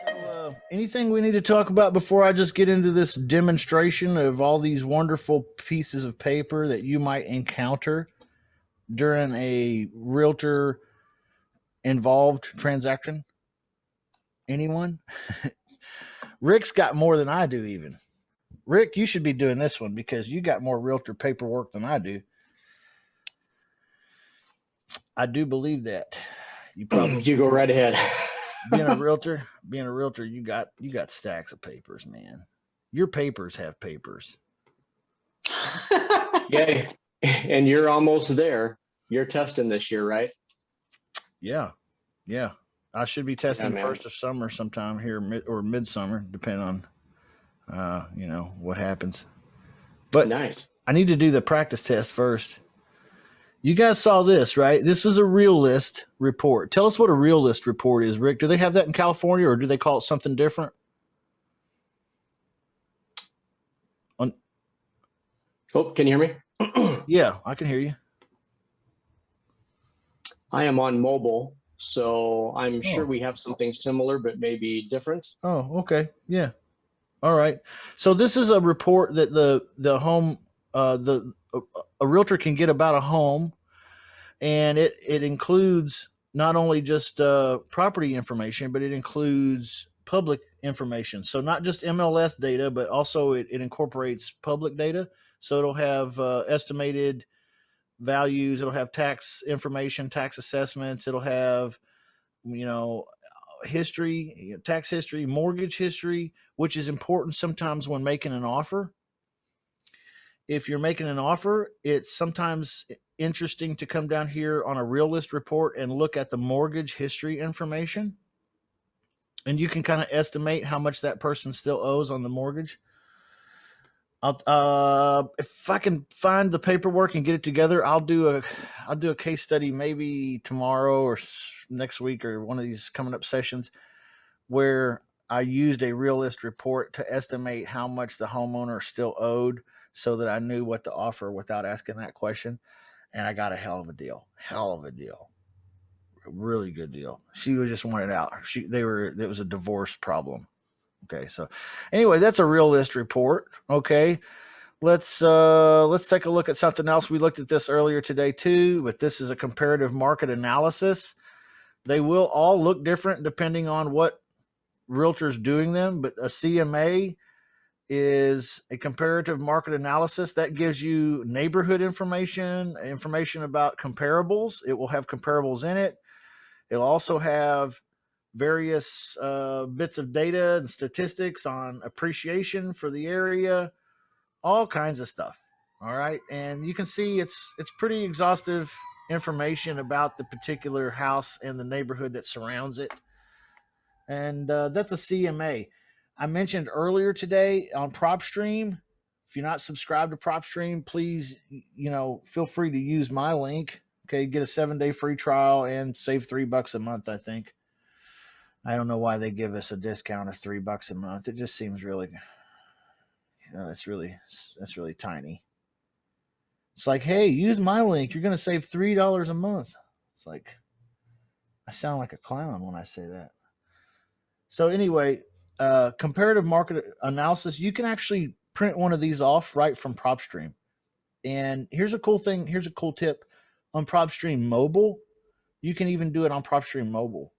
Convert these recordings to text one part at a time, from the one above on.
So, anything we need to talk about before I just get into this demonstration of all these wonderful pieces of paper that you might encounter during a realtor involved transaction? Anyone? Rick's got more than I do, even. Rick, you should be doing this one because you got more realtor paperwork than I do. I do believe that. You probably You go right ahead. being a realtor, you got stacks of papers, man. Your papers have papers. Yeah, and you're almost there. You're testing this year, right? Yeah, yeah. I should be Yeah, testing man. first of summer sometime here, or midsummer, depending on what happens. But Nice. I need to do the practice test first. You guys saw this, right? This was a real list report. Tell us what a real list report is, Rick. Do they have that in California, or do they call it something different? On, Oh, can you hear me? yeah, I can hear you. I am on mobile, so I'm sure Oh, we have something similar, but maybe different. oh, okay, yeah. All right. So this is a report that the home the a realtor can get about a home, and it includes not only just property information, but it includes public information. So not just MLS data, but also it incorporates public data. So it'll have estimated values. It'll have tax information, tax assessments. It'll have you know history, tax history, mortgage history, which is important sometimes when making an offer. If you're making an offer, it's sometimes interesting to come down here on a real list report and look at the mortgage history information. And you can kind of estimate how much that person still owes on the mortgage. If I can find the paperwork and get it together, I'll do a case study maybe tomorrow or next week or one of these coming up sessions where I used a realist report to estimate how much the homeowner still owed so that I knew what to offer without asking that question. And I got a hell of a deal. Hell of a deal. A really good deal. She was just wanted out. It was a divorce problem. Okay, so anyway, that's a realist report. Okay. Let's take a look at something else. We looked at this earlier today too, but this is a comparative market analysis. They will all look different depending on what realtors doing them, but a CMA is a comparative market analysis that gives you neighborhood information about comparables. It will have comparables in it. It'll also have various bits of data and statistics on appreciation for the area, all kinds of stuff. All right, and you can see it's pretty exhaustive information about the particular house and the neighborhood that surrounds it, and that's a CMA. I mentioned earlier today on PropStream. If you're not subscribed to PropStream, please feel free to use my link. Okay, get a 7-day free trial and save $3 a month. I think. I don't know why they give us a discount of $3 a month. It just seems really, that's really tiny. It's like, hey, use my link. You're going to save $3 a month. It's like I sound like a clown when I say that. So anyway, comparative market analysis. You can actually print one of these off right from PropStream. And here's a cool thing. Here's a cool tip on PropStream Mobile. You can even do it on PropStream Mobile,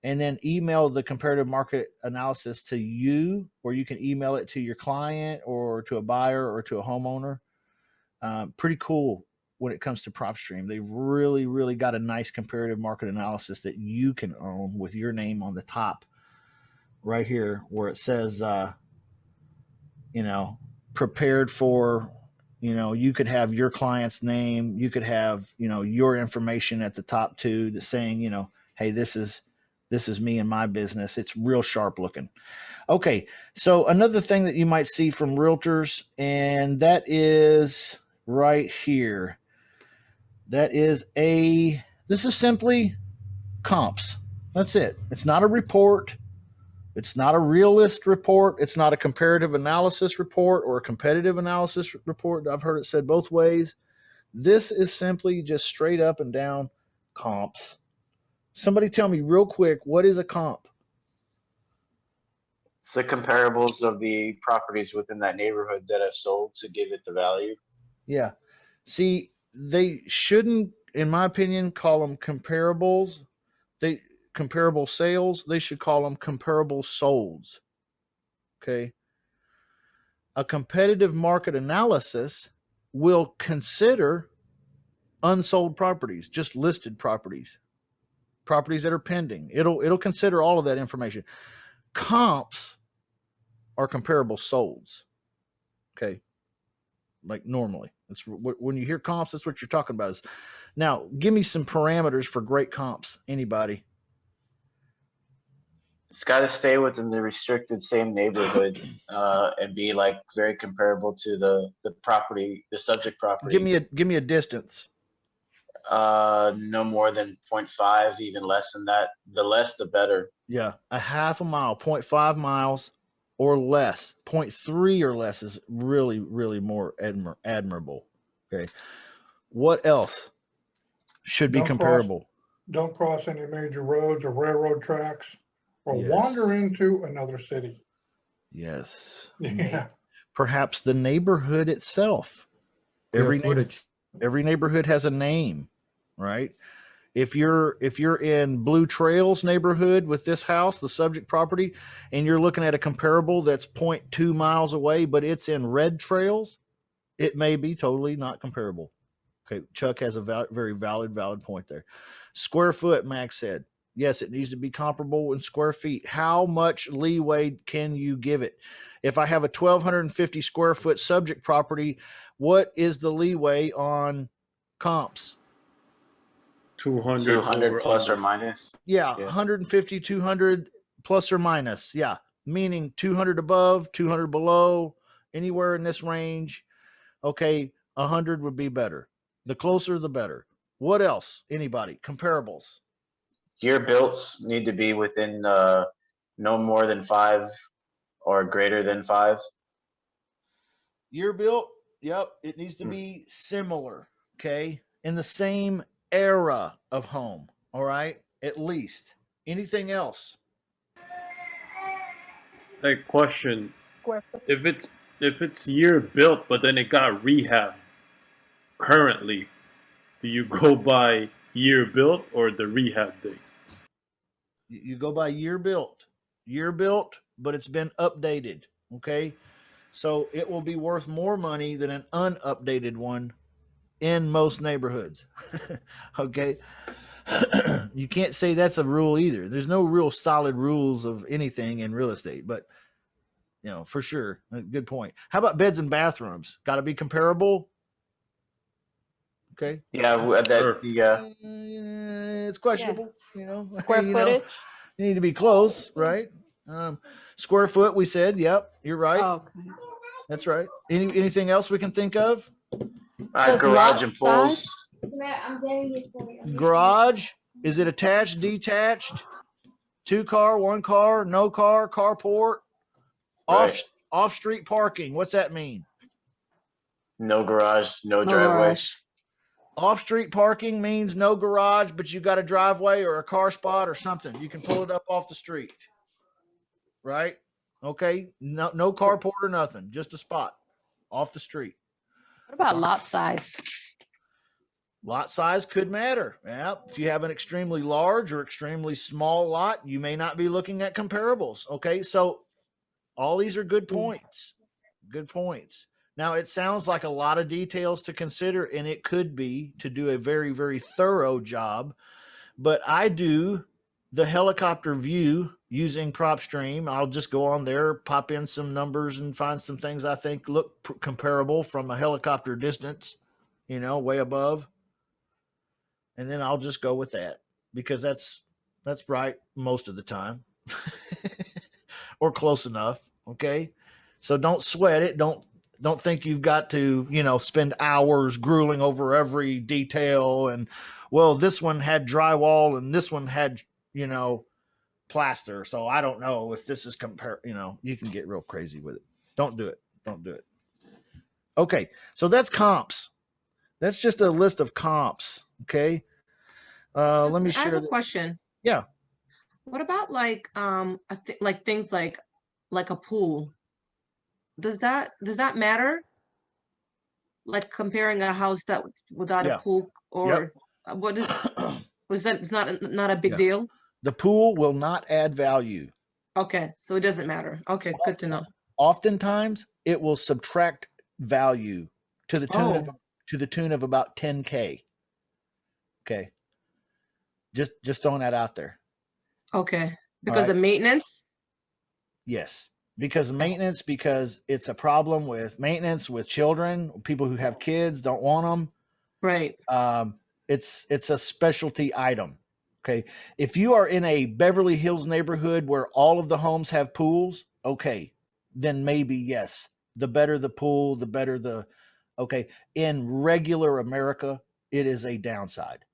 and then email the comparative market analysis to you, or you can email it to your client or to a buyer or to a homeowner. Pretty cool when it comes to PropStream. They've really, really got a nice comparative market analysis that you can own with your name on the top right here where it says, you know, prepared for, you could have your client's name. You could have, your information at the top too, that's saying, hey, this is me and my business. It's real sharp looking. Okay. So another thing that you might see from realtors, and that is right here. This is simply comps. That's it. It's not a report. It's not a realist report. It's not a comparative analysis report or a competitive analysis report. I've heard it said both ways. This is simply just straight up and down comps. Somebody tell me real quick, what is a comp? It's the comparables of the properties within that neighborhood that have sold to give it the value. Yeah. See, they shouldn't, in my opinion, call them comparables. They comparable sales. They should call them comparable solds. Okay. A competitive market analysis will consider unsold properties, just listed properties, properties that are pending. It'll consider all of that information. Comps are comparable solds. Okay. Like normally, it's when you hear comps, that's what you're talking about. Is now give me some parameters for great comps. Anybody? It's got to stay within the restricted same neighborhood and be like very comparable to the property, the subject property. Give me a distance. No more than 0.5, even less than that. The less, the better. Yeah, a half a mile, 0.5 miles or less. 0.3 or less is really, really more admirable. Okay. What else should be comparable? Don't cross any major roads or railroad tracks or Yes. wander into another city. Yes. Yeah. Perhaps the neighborhood itself. Every neighborhood has a name, right? If you're in Blue Trails neighborhood with this house, the subject property, and you're looking at a comparable that's 0.2 miles away, but it's in Red Trails, it may be totally not comparable. Okay, Chuck has a very valid point there. Square foot, Max said. Yes, it needs to be comparable in square feet. How much leeway can you give it? If I have a 1,250 square foot subject property, what is the leeway on comps? 200 plus or minus. Yeah, 150, 200 plus or minus. Yeah, meaning 200 above, 200 below, anywhere in this range. Okay, 100 would be better. The closer, the better. What else? Anybody? Comparables. Year built need to be within no more than 5 or greater than 5. Year built, yep, it needs to be similar, okay? In the same era of home, all right? At least. Anything else? A question. If it's year built but then it got rehab currently, do you go by year built or the rehab date? You go by year built, but it's been updated, okay? So it will be worth more money than an unupdated one in most neighborhoods. Okay. You can't say that's a rule either. There's no real solid rules of anything in real estate, but for sure. Good point. How about beds and bathrooms? Got to be comparable. Okay. Yeah, it's questionable. Square footage. You need to be close, right? Square foot. We said, yep, you're right. Oh, okay. That's right. Anything else we can think of? Garage and pools. Garage. Is it attached, detached? 2 car, 1 car, no car, carport, Right. off street parking. What's that mean? No garage, no driveway. Off street parking means no garage, but you got a driveway or a car spot or something. You can pull it up off the street. Right? Okay. No carport or nothing. Just a spot off the street. What about lot size? Lot size could matter. Yeah. If you have an extremely large or extremely small lot, you may not be looking at comparables. Okay. So all these are good points. Good points. Now, it sounds like a lot of details to consider, and it could be to do a very, very thorough job. But I do the helicopter view using PropStream. I'll just go on there, pop in some numbers, and find some things I think look comparable from a helicopter distance, way above. And then I'll just go with that because that's right most of the time or close enough. Okay. So don't sweat it. Don't think you've got to, spend hours grueling over every detail. And well, this one had drywall and this one had, plaster. So I don't know if this is you can get real crazy with it. Don't do it. Okay. So that's comps. That's just a list of comps. Okay. Let me share. I have a question. Yeah. What about like things like like a pool. Does that matter? Like comparing a house that without Yeah. a pool, or what is, was that, it's not a big Yeah. deal? The pool will not add value. Okay, so it doesn't matter. Okay, good to know. Oftentimes, it will subtract value to the tune of about 10K. Okay. Just throwing that out there. Okay, because right. of maintenance? Yes. Because it's a problem with maintenance with children. People who have kids don't want them. Right. It's a specialty item. Okay. If you are in a Beverly Hills neighborhood where all of the homes have pools, okay, then maybe yes. The better the pool, the better the okay. In regular America, it is a downside.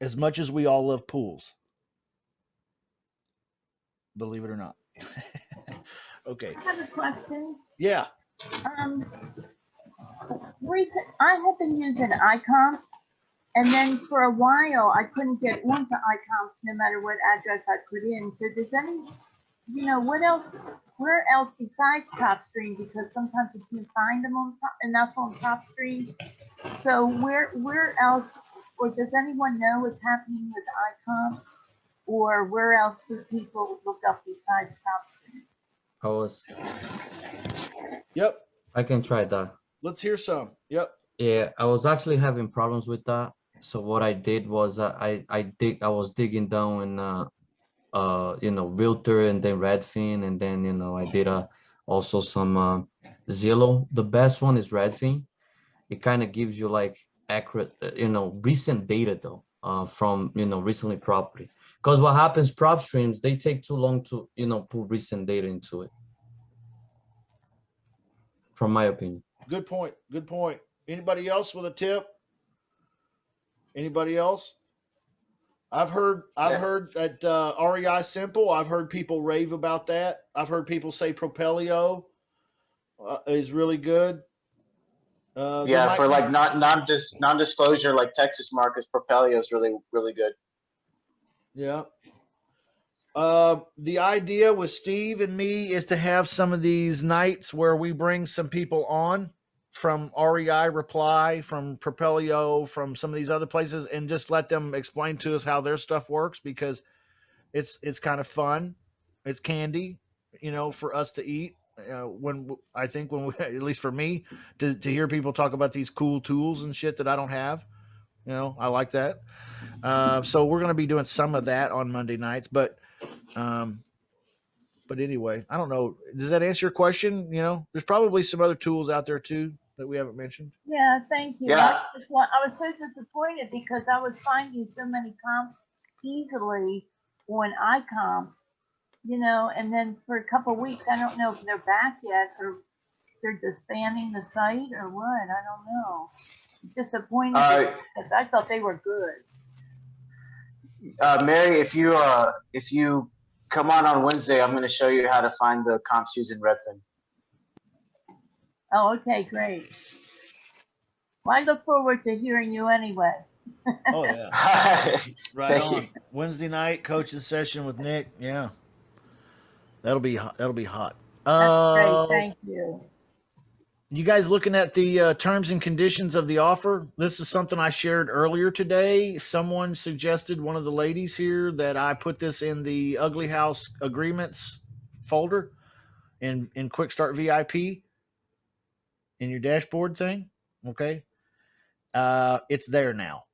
As much as we all love pools. Believe it or not. Okay. I have a question. Yeah. I have been using ICOM, and then for a while I couldn't get onto ICOM no matter what address I put in. So does what else? Where else besides TopStream? Because sometimes you can't find them enough on TopStream. So where else, or does anyone know what's happening with ICOM, or where else do people look up besides TopStream? Yep. I can try that. Let's hear some. Yep. Yeah, I was actually having problems with that. So what I did was I was digging down in Realtor and then Redfin, and then I did also some Zillow. The best one is Redfin. It kind of gives you like accurate recent data though from recently property, because what happens, prop streams, they take too long to put recent data into it, from my opinion. Good point. Good point. Anybody else with a tip? Anybody else? I've heard that REI Simple. I've heard people rave about that. I've heard people say Propelio is really good. Yeah, for like non-disclosure, like Texas markets, Propelio is really, really good. Yeah. The idea with Steve and me is to have some of these nights where we bring some people on from REI Reply, from Propelio, from some of these other places, and just let them explain to us how their stuff works, because it's kind of fun. It's candy, for us to eat. When we, at least for me, to hear people talk about these cool tools and shit that I don't have, I like that. So we're going to be doing some of that on Monday nights, but anyway, I don't know. Does that answer your question? There's probably some other tools out there too that we haven't mentioned. Yeah, thank you. Yeah. I was so disappointed because I was finding so many comps easily on iComps, and then for a couple of weeks, I don't know if they're back yet or they're disbanding the site or what. I don't know. Disappointed because I thought they were good. Mary, if you come on Wednesday, I'm going to show you how to find the comps using Redfin. Oh, okay, great. Well, I look forward to hearing you anyway. Oh yeah. Right Thank on. you. Wednesday night coaching session with Nick. Yeah. That'll be hot. That's great. Thank you. You guys looking at the terms and conditions of the offer? This is something I shared earlier today. Someone suggested, one of the ladies here, that I put this in the Ugly House Agreements folder in Quick Start VIP in your dashboard thing. Okay. It's there now.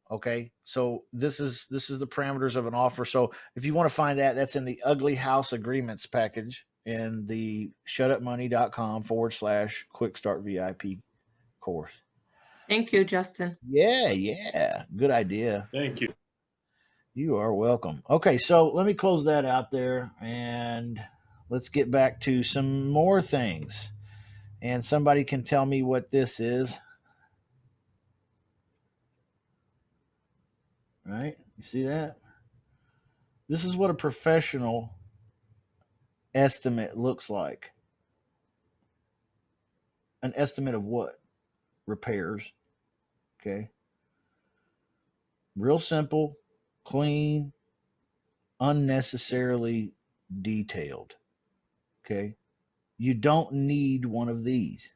Okay. So this is the parameters of an offer. So if you want to find that, that's in the Ugly House Agreements package in the shutupmoney.com/Quick Start VIP course. Thank you, Justin. Yeah. Good idea. Thank you. You are welcome. Okay, so let me close that out there and let's get back to some more things. And somebody can tell me what this is. Right? You see that? This is what a professional estimate looks like. An estimate of what? Repairs. Okay. Real simple, clean, unnecessarily detailed. Okay. You don't need one of these.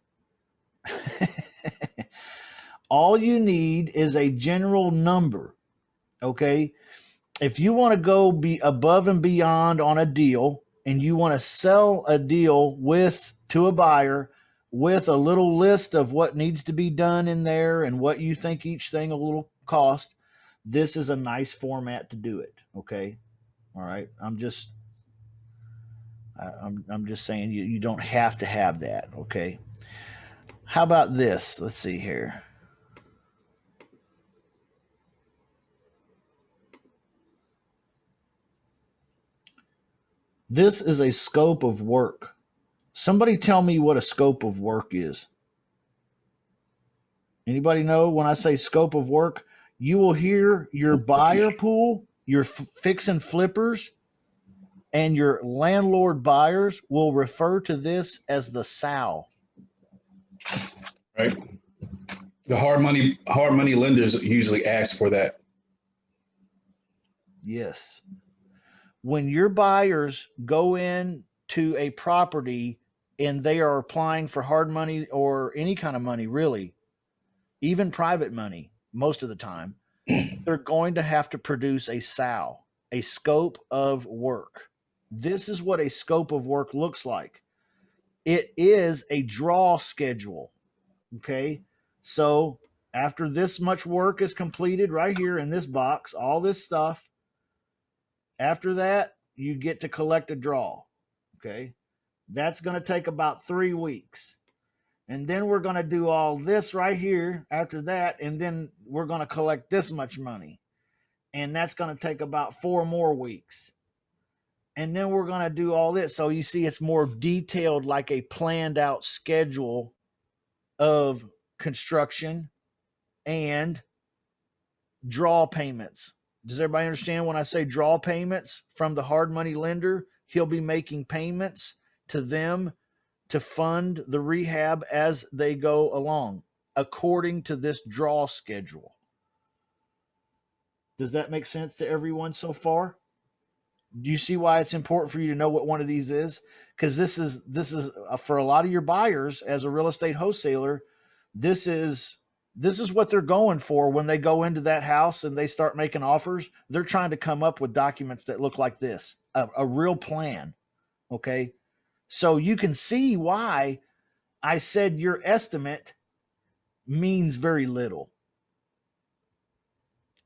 All you need is a general number. Okay. If you want to go be above and beyond on a deal and you want to sell a deal to a buyer with a little list of what needs to be done in there and what you think each thing will cost, this is a nice format to do it. Okay. All right. I'm just saying you don't have to have that. Okay. How about this? Let's see here. This is a scope of work. Somebody tell me what a scope of work is. Anybody know when I say scope of work? You will hear your buyer pool, your fix and flippers, and your landlord buyers will refer to this as the SAL. Right. The hard money lenders usually ask for that. Yes. When your buyers go in to a property and they are applying for hard money or any kind of money, really, even private money, most of the time, they're going to have to produce a SAL, a scope of work. This is what a scope of work looks like. It is a draw schedule. Okay. So after this much work is completed right here in this box, all this stuff, after that, you get to collect a draw. Okay. That's going to take about 3 weeks. And then we're going to do all this right here after that. And then we're going to collect this much money. And that's going to take about 4 more weeks. And then we're going to do all this. So you see, it's more detailed, like a planned out schedule of construction and draw payments. Does everybody understand when I say draw payments from the hard money lender? He'll be making payments to them to fund the rehab as they go along, according to this draw schedule. Does that make sense to everyone so far? Do you see why it's important for you to know what one of these is? Because this is for a lot of your buyers as a real estate wholesaler. This is what they're going for when they go into that house and they start making offers. They're trying to come up with documents that look like this, a real plan. Okay. So you can see why I said your estimate means very little.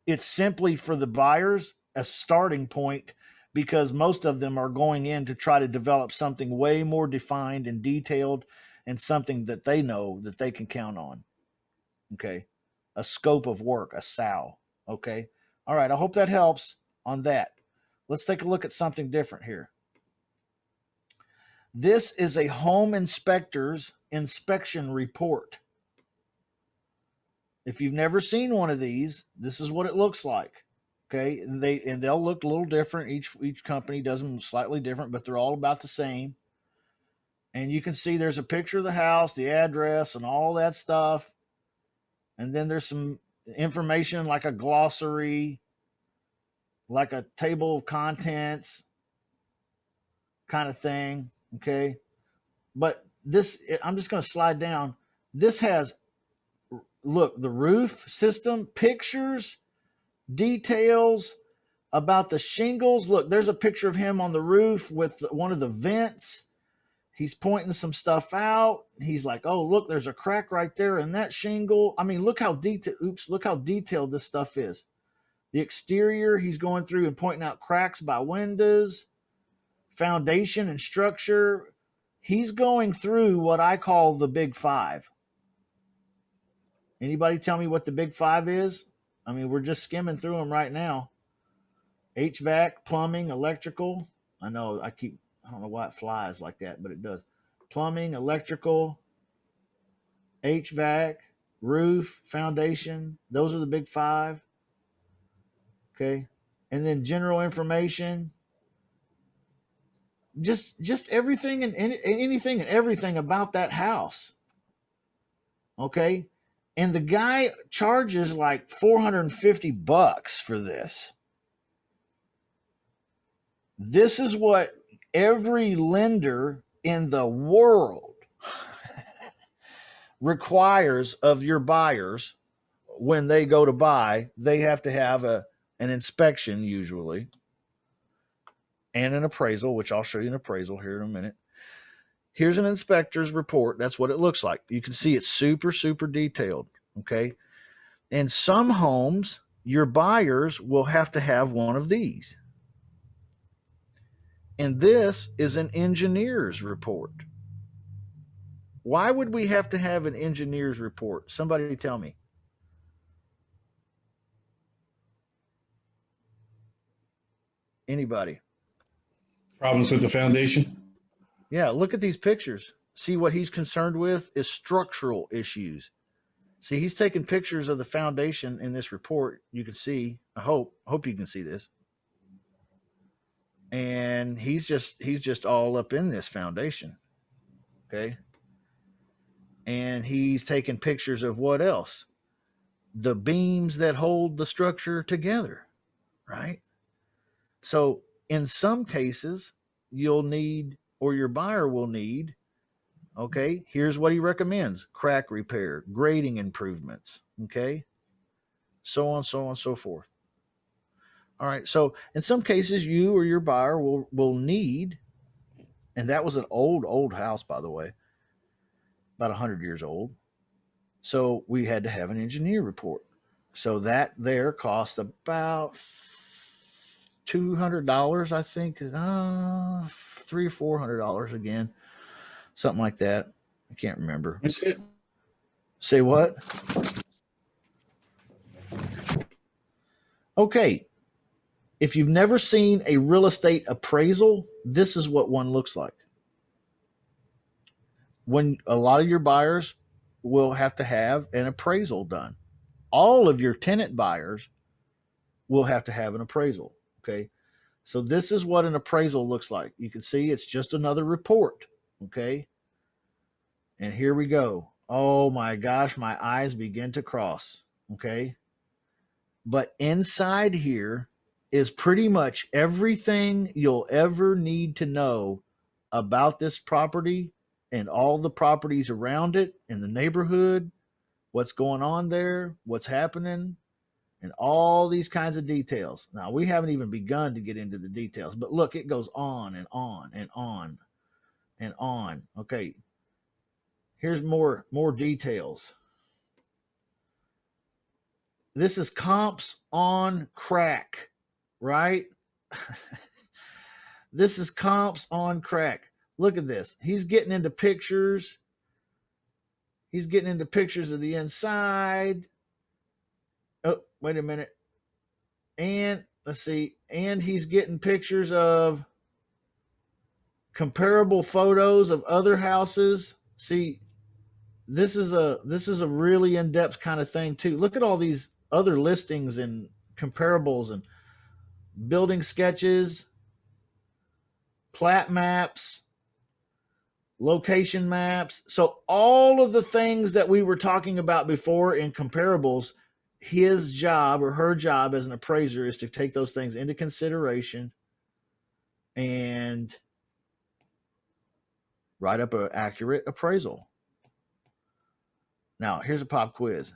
It's simply for the buyers a starting point, because most of them are going in to try to develop something way more defined and detailed and something that they know that they can count on. Okay. A scope of work, a SAL. Okay. All right. I hope that helps on that. Let's take a look at something different here. This is a home inspector's inspection report. If you've never seen one of these, this is what it looks like. Okay. And they'll look a little different. Each company does them slightly different, but they're all about the same. And you can see there's a picture of the house, the address, and all that stuff. And then there's some information like a glossary, like a table of contents kind of thing. Okay. But this, I'm just going to slide down. This has, look, the roof system, pictures, details about the shingles. Look, there's a picture of him on the roof with one of the vents. He's pointing some stuff out. He's like, oh, look, there's a crack right there in that shingle. I mean, look how detailed this stuff is. The exterior, he's going through and pointing out cracks by windows, foundation and structure. He's going through what I call the big five. Anybody tell me what the big five is? I mean, we're just skimming through them right now. HVAC, plumbing, electrical. I know I don't know why it flies like that, but it does. Plumbing, electrical, HVAC, roof, foundation. Those are the big five. Okay. And then general information. Just everything and anything and everything about that house. Okay. And the guy charges like $450 for this. This is what Every lender in the world requires of your buyers, when they go to buy, they have to have an inspection usually and an appraisal, which I'll show you an appraisal here in a minute. Here's an inspector's report. That's what it looks like. You can see it's super, super detailed. Okay. In some homes, your buyers will have to have one of these. And this is an engineer's report. Why would we have to have an engineer's report? Somebody tell me. Anybody? Problems with the foundation? Yeah, look at these pictures. See, what he's concerned with is structural issues. See, he's taking pictures of the foundation in this report. You can see, I hope you can see this. And he's just all up in this foundation. Okay. And he's taking pictures of what else? The beams that hold the structure together, right? So in some cases, you'll need, or your buyer will need, okay, here's what he recommends: crack repair, grading improvements, okay, so on, so forth. All right, so in some cases, you or your buyer will need, and that was an old house, by the way, about 100 years old. So we had to have an engineer report. So that there cost about $200, I think, $300 or $400 again, something like that. I can't remember. That's it. Say what? Okay. If you've never seen a real estate appraisal, this is what one looks like. When a lot of your buyers will have to have an appraisal done. All of your tenant buyers will have to have an appraisal. Okay. So this is what an appraisal looks like. You can see it's just another report. Okay. And here we go. Oh my gosh, my eyes begin to cross. Okay. But inside here is pretty much everything you'll ever need to know about this property and all the properties around it in the neighborhood, what's going on there, what's happening, and all these kinds of details. Now, we haven't even begun to get into the details, but look, it goes on and on and on and on. Okay. Here's more details. This is comps on crack, right? This is comps on crack. Look at this. He's getting into pictures. He's getting into pictures of the inside. Oh, wait a minute. And let's see. And he's getting pictures of comparable photos of other houses. See, this is a really in-depth kind of thing too. Look at all these other listings and comparables and building sketches, plat maps, location maps. So all of the things that we were talking about before in comparables, his job or her job as an appraiser is to take those things into consideration and write up an accurate appraisal. Now, here's a pop quiz.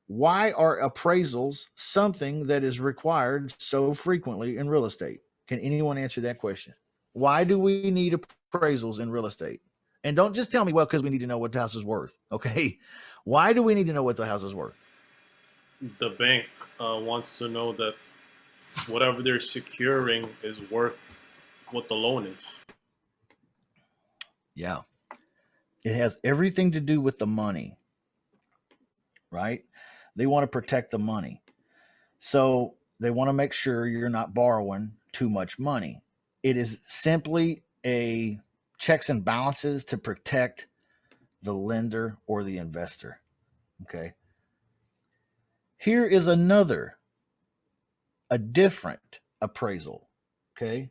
Why are appraisals something that is required so frequently in real estate? Can anyone answer that question? Why do we need appraisals in real estate? And don't just tell me, well, because we need to know what the house is worth. Okay. Why do we need to know what the house is worth? The bank wants to know that whatever they're securing is worth what the loan is. Yeah. It has everything to do with the money, right? They want to protect the money. So they want to make sure you're not borrowing too much money. It is simply a checks and balances to protect the lender or the investor. Okay. Here is a different appraisal. Okay.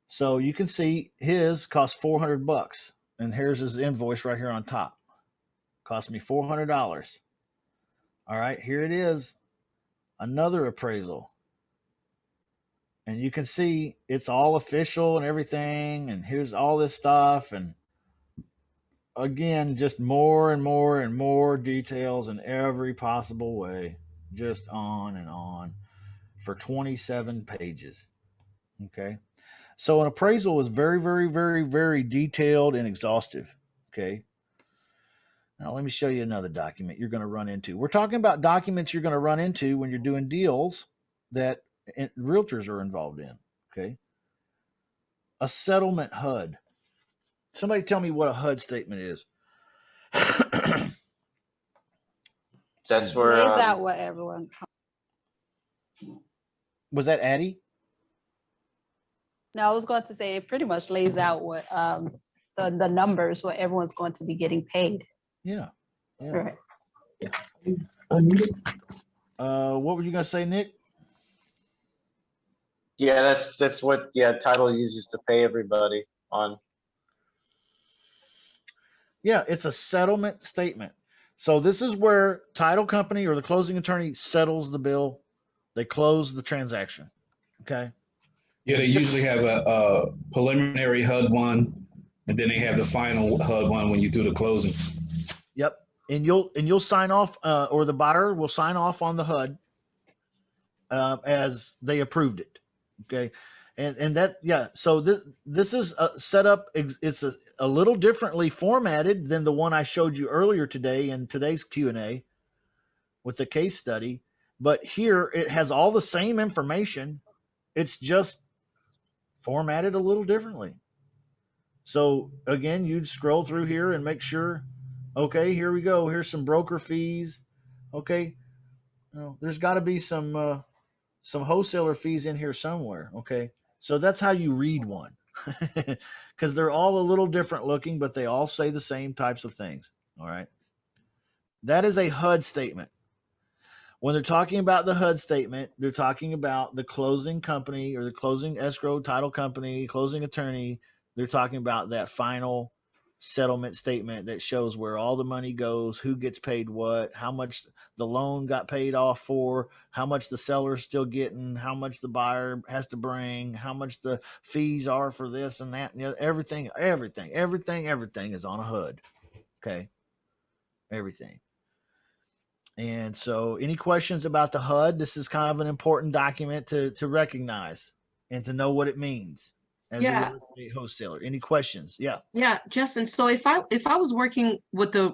So you can see his cost $400, and here's his invoice right here on top. Cost me $400. All right, here it is. Another appraisal. And you can see it's all official and everything. And here's all this stuff. And again, just more and more and more details in every possible way, just on and on for 27 pages. Okay. So an appraisal is very, very, very, very detailed and exhaustive. Okay. Now let me show you another document you're going to run into. We're talking about documents you're going to run into when you're doing deals that realtors are involved in. Okay. A settlement HUD. Somebody tell me what a HUD statement is. That's where Lays out what everyone. Was that Addie? No, I was going to say it pretty much lays out what the numbers, what everyone's going to be getting paid. Yeah. Yeah. Right. What were you going to say, Nick? Yeah, that's what title uses to pay everybody on. Yeah, it's a settlement statement. So this is where title company or the closing attorney settles the bill. They close the transaction. Okay. Yeah, they usually have a preliminary HUD one, and then they have the final HUD one when you do the closing. Yep. And you'll sign off, or the buyer will sign off on the HUD as they approved it. Okay. And that, yeah. So this is set up. It's a little differently formatted than the one I showed you earlier today in today's Q&A with the case study. But here it has all the same information. It's just formatted a little differently. So again, you'd scroll through here and make sure, okay, here we go. Here's some broker fees. Okay. There's got to be some wholesaler fees in here somewhere. Okay. So that's how you read one, because they're all a little different looking, but they all say the same types of things. All right. That is a HUD statement. When they're talking about the HUD statement, they're talking about the closing company or the closing escrow title company, closing attorney. They're talking about that final settlement statement that shows where all the money goes, who gets paid what, how much the loan got paid off for, how much the seller's still getting, how much the buyer has to bring, how much the fees are for this and that. And everything is on a HUD. Okay. Everything. And so any questions about the HUD? This is kind of an important document to recognize and to know what it means as a real estate wholesaler. Any questions? Yeah. Yeah, Justin. So if I was working with the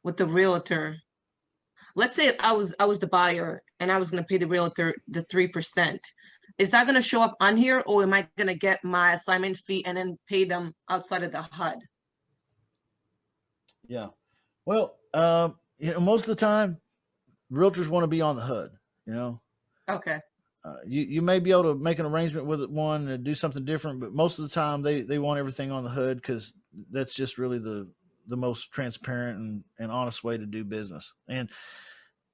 realtor, let's say I was the buyer and I was going to pay the realtor the 3%. Is that going to show up on here, or am I going to get my assignment fee and then pay them outside of the HUD? Yeah. Well, most of the time, realtors want to be on the HUD. Okay. You may be able to make an arrangement with one and do something different, but most of the time they want everything on the HUD because that's just really the most transparent and honest way to do business. And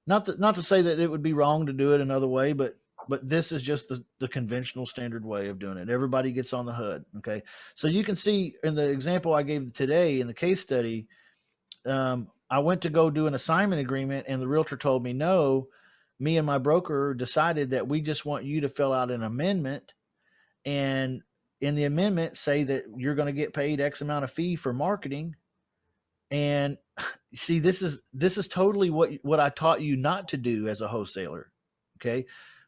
not to say that it would be wrong to do it another way, but this is just the conventional standard way of doing it. Everybody gets on the HUD. Okay. So you can see in the example I gave today in the case study, I went to go do an assignment agreement and the realtor told me, no, me and my broker decided that we just want you to fill out an amendment, and in the amendment say that you're going to get paid X amount of fee for marketing. And see, this is totally what I taught you not to do as a wholesaler. Okay.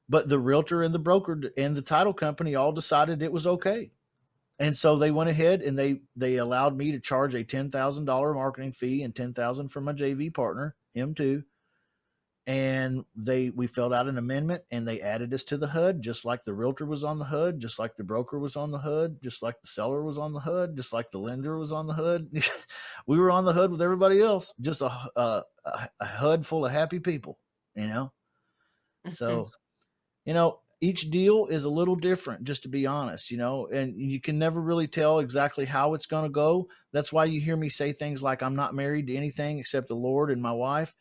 But the realtor and the broker and the title company all decided it was okay. And so they went ahead and they allowed me to charge a $10,000 marketing fee and $10,000 for my JV partner, him too. And we filled out an amendment and they added us to the HUD, just like the realtor was on the HUD, just like the broker was on the HUD, just like the seller was on the HUD, just like the lender was on the HUD. We were on the HUD with everybody else, just a HUD full of happy people, So, each deal is a little different, just to be honest, and you can never really tell exactly how it's going to go. That's why you hear me say things like, I'm not married to anything except the Lord and my wife.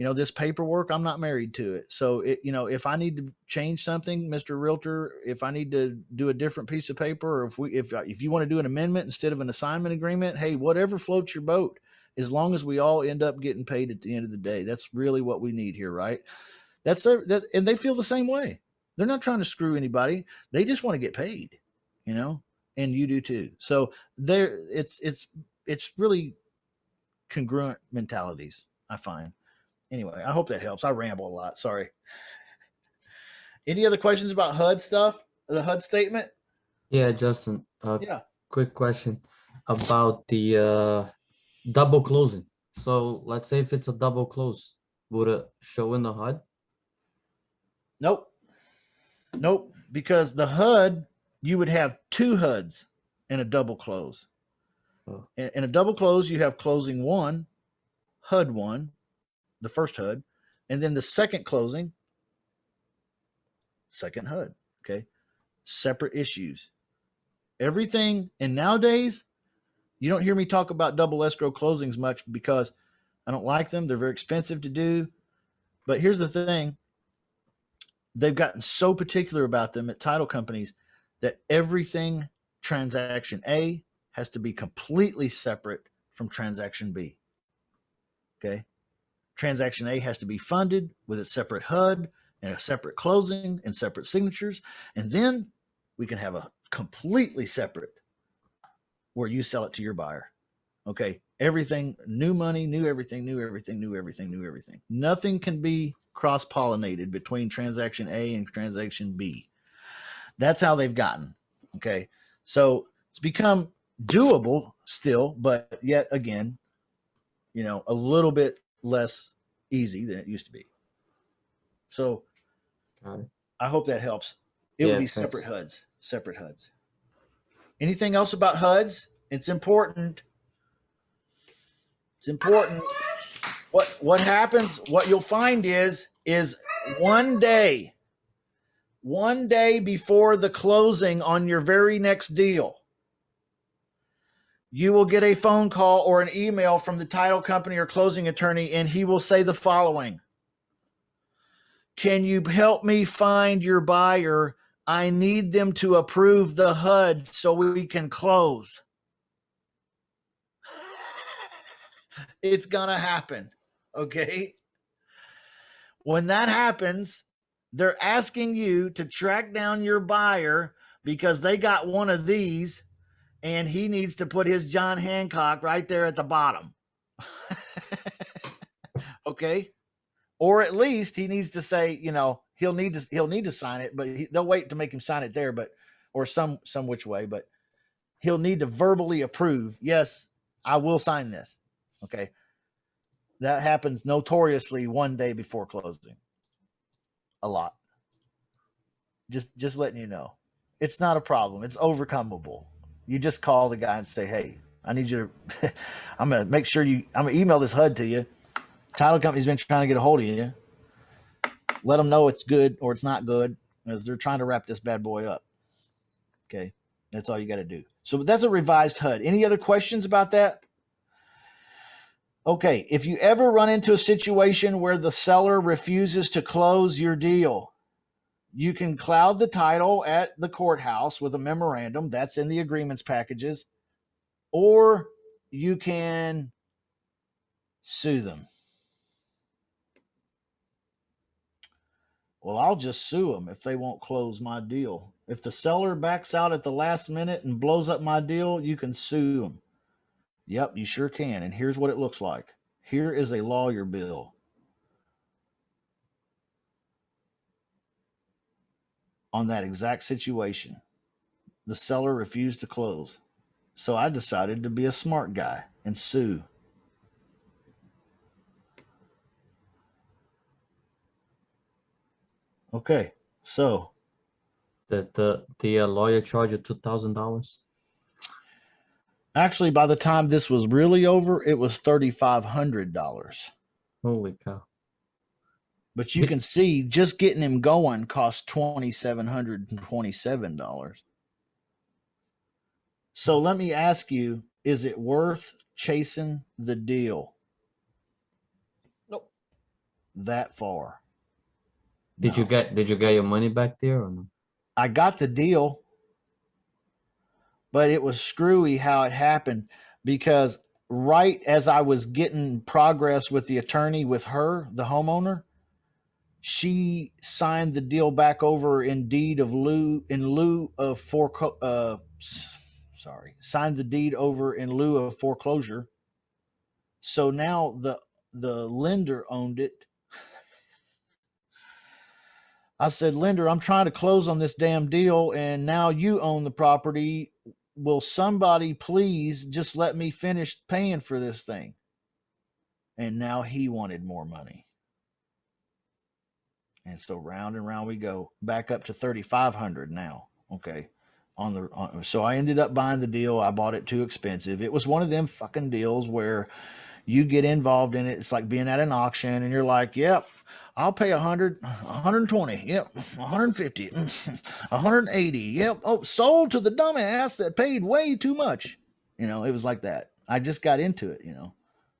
This paperwork, I'm not married to it. So if I need to change something, Mr. Realtor, if I need to do a different piece of paper, or if you want to do an amendment instead of an assignment agreement, hey, whatever floats your boat, as long as we all end up getting paid at the end of the day. That's really what we need here, right? and they feel the same way. They're not trying to screw anybody. They just want to get paid, and you do too. So it's really congruent mentalities, I find. Anyway, I hope that helps. I ramble a lot. Sorry. Any other questions about HUD stuff? The HUD statement? Yeah, Justin, Yeah. quick question about the double closing. So let's say if it's a double close, would it show in the HUD? Nope. Because the HUD, you would have two HUDs in a double close. Oh. In a double close, you have closing one, HUD one, the first HUD, and then the second closing, second HUD. Okay. Separate issues. Everything, and nowadays, you don't hear me talk about double escrow closings much because I don't like them. They're very expensive to do. But here's the thing. They've gotten so particular about them at title companies that everything transaction A has to be completely separate from transaction B. Okay. Transaction A has to be funded with a separate HUD and a separate closing and separate signatures. And then we can have a completely separate where you sell it to your buyer. Okay. Everything, new money, new everything, new everything, new everything, new everything. Nothing can be cross-pollinated between transaction A and transaction B. That's how they've gotten. Okay. So it's become doable still, but yet again, a little bit less easy than it used to be. So I hope that helps. It would be separate HUDs. Anything else about HUDs? It's important. It's important. What happens, what you'll find is one day before the closing on your very next deal, you will get a phone call or an email from the title company or closing attorney, and he will say the following: can you help me find your buyer? I need them to approve the HUD so we can close. It's going to happen. Okay. When that happens, they're asking you to track down your buyer because they got one of these and he needs to put his John Hancock right there at the bottom. Okay. Or at least he needs to say, he'll need to sign it, but they'll wait to make him sign it there, or some which way, but he'll need to verbally approve. Yes, I will sign this. Okay. That happens notoriously one day before closing. A lot. Just letting you know. It's not a problem. It's overcomable. You just call the guy and say, hey, I need you to, I'm going to make sure I'm going to email this HUD to you. Title company's been trying to get a hold of you. Let them know it's good or it's not good, as they're trying to wrap this bad boy up. Okay. That's all you got to do. So that's a revised HUD. Any other questions about that? Okay. If you ever run into a situation where the seller refuses to close your deal, you can cloud the title at the courthouse with a memorandum. That's in the agreements packages. Or you can sue them. Well, I'll just sue them if they won't close my deal. If the seller backs out at the last minute and blows up my deal, you can sue them. Yep, you sure can. And here's what it looks like. Here is a lawyer bill. On that exact situation. The seller refused to close. So I decided to be a smart guy and sue. Okay, so The lawyer charged you $2,000. Actually, by the time this was really over, it was $3,500. Holy cow! But you can see, just getting him going cost $2,727. So let me ask you: is it worth chasing the deal? Nope. That far? Did you get your money back there or no? I got the deal, but it was screwy how it happened, because right as I was getting progress with the attorney with her, the homeowner, she signed the deal back over in deed of lieu of signed the deed over in lieu of foreclosure. So now the lender owned it. I said, lender, I'm trying to close on this damn deal, and now you own the property. Will somebody please just let me finish paying for this thing? And now he wanted more money. And so round and round we go, back up to 3,500 now. Okay. So I ended up buying the deal. I bought it too expensive. It was one of them fucking deals where you get involved in it. It's like being at an auction and you're like, yep, I'll pay 100, 120. Yep. 150, 180. Yep. Oh, sold to the dumbass that paid way too much. It was like that. I just got into it,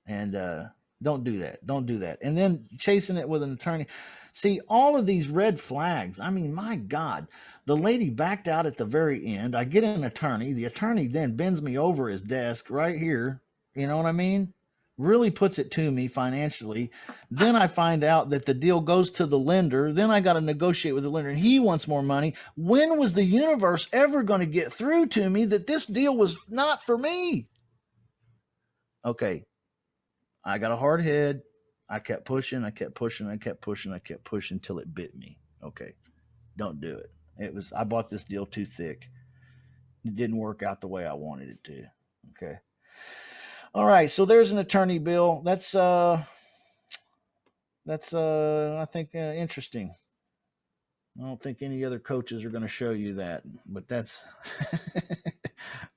and, don't do that. Don't do that. And then chasing it with an attorney. See, all of these red flags. I mean, my God, the lady backed out at the very end. I get an attorney. The attorney then bends me over his desk right here. You know what I mean? Really puts it to me financially. Then I find out that the deal goes to the lender. Then I got to negotiate with the lender and he wants more money. When was the universe ever going to get through to me that this deal was not for me? Okay. I got a hard head. I kept pushing. I kept pushing until it bit me. Okay. Don't do it. I bought this deal too thick. It didn't work out the way I wanted it to. Okay. All right. So there's an attorney bill. That's I think interesting. I don't think any other coaches are going to show you that, but that's,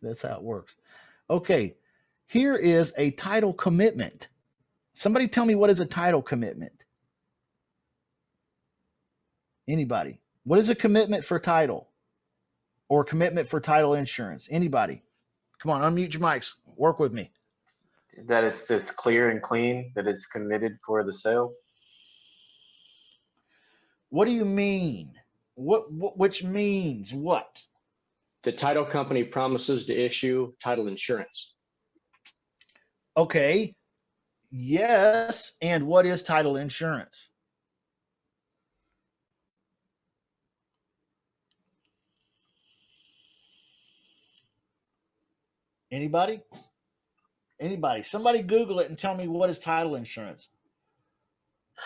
that's how it works. Okay. Here is a title commitment. Somebody tell me, what is a title commitment? Anybody? What is a commitment for title or commitment for title insurance? Anybody? Come on, unmute your mics. Work with me. That it's just clear and clean, that it's committed for the sale. What do you mean? Which means what? The title company promises to issue title insurance. Okay. Yes. And what is title insurance? Anybody? Somebody Google it and tell me, what is title insurance?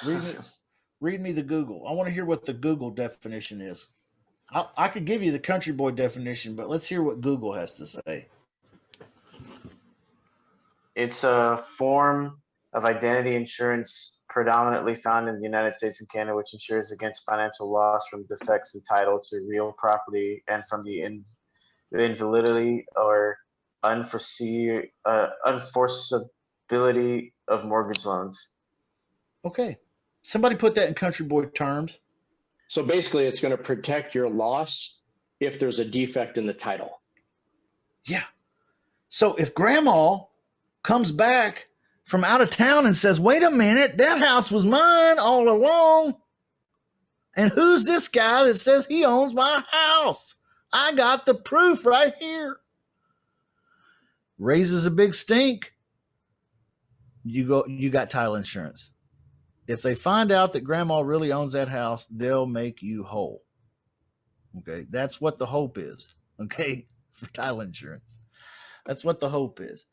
Read me the Google. I want to hear what the Google definition is. I could give you the country boy definition, but let's hear what Google has to say. It's a form of identity insurance predominantly found in the United States and Canada, which insures against financial loss from defects in title to real property and from the invalidity or unforeseeability of mortgage loans. Okay. Somebody put that in country boy terms. So basically, it's going to protect your loss if there's a defect in the title. Yeah. So if grandma comes back from out of town and says, wait a minute, that house was mine all along. And who's this guy that says he owns my house? I got the proof right here. Raises a big stink. You got title insurance. If they find out that grandma really owns that house, they'll make you whole. Okay. That's what the hope is. Okay. For title insurance. That's what the hope is.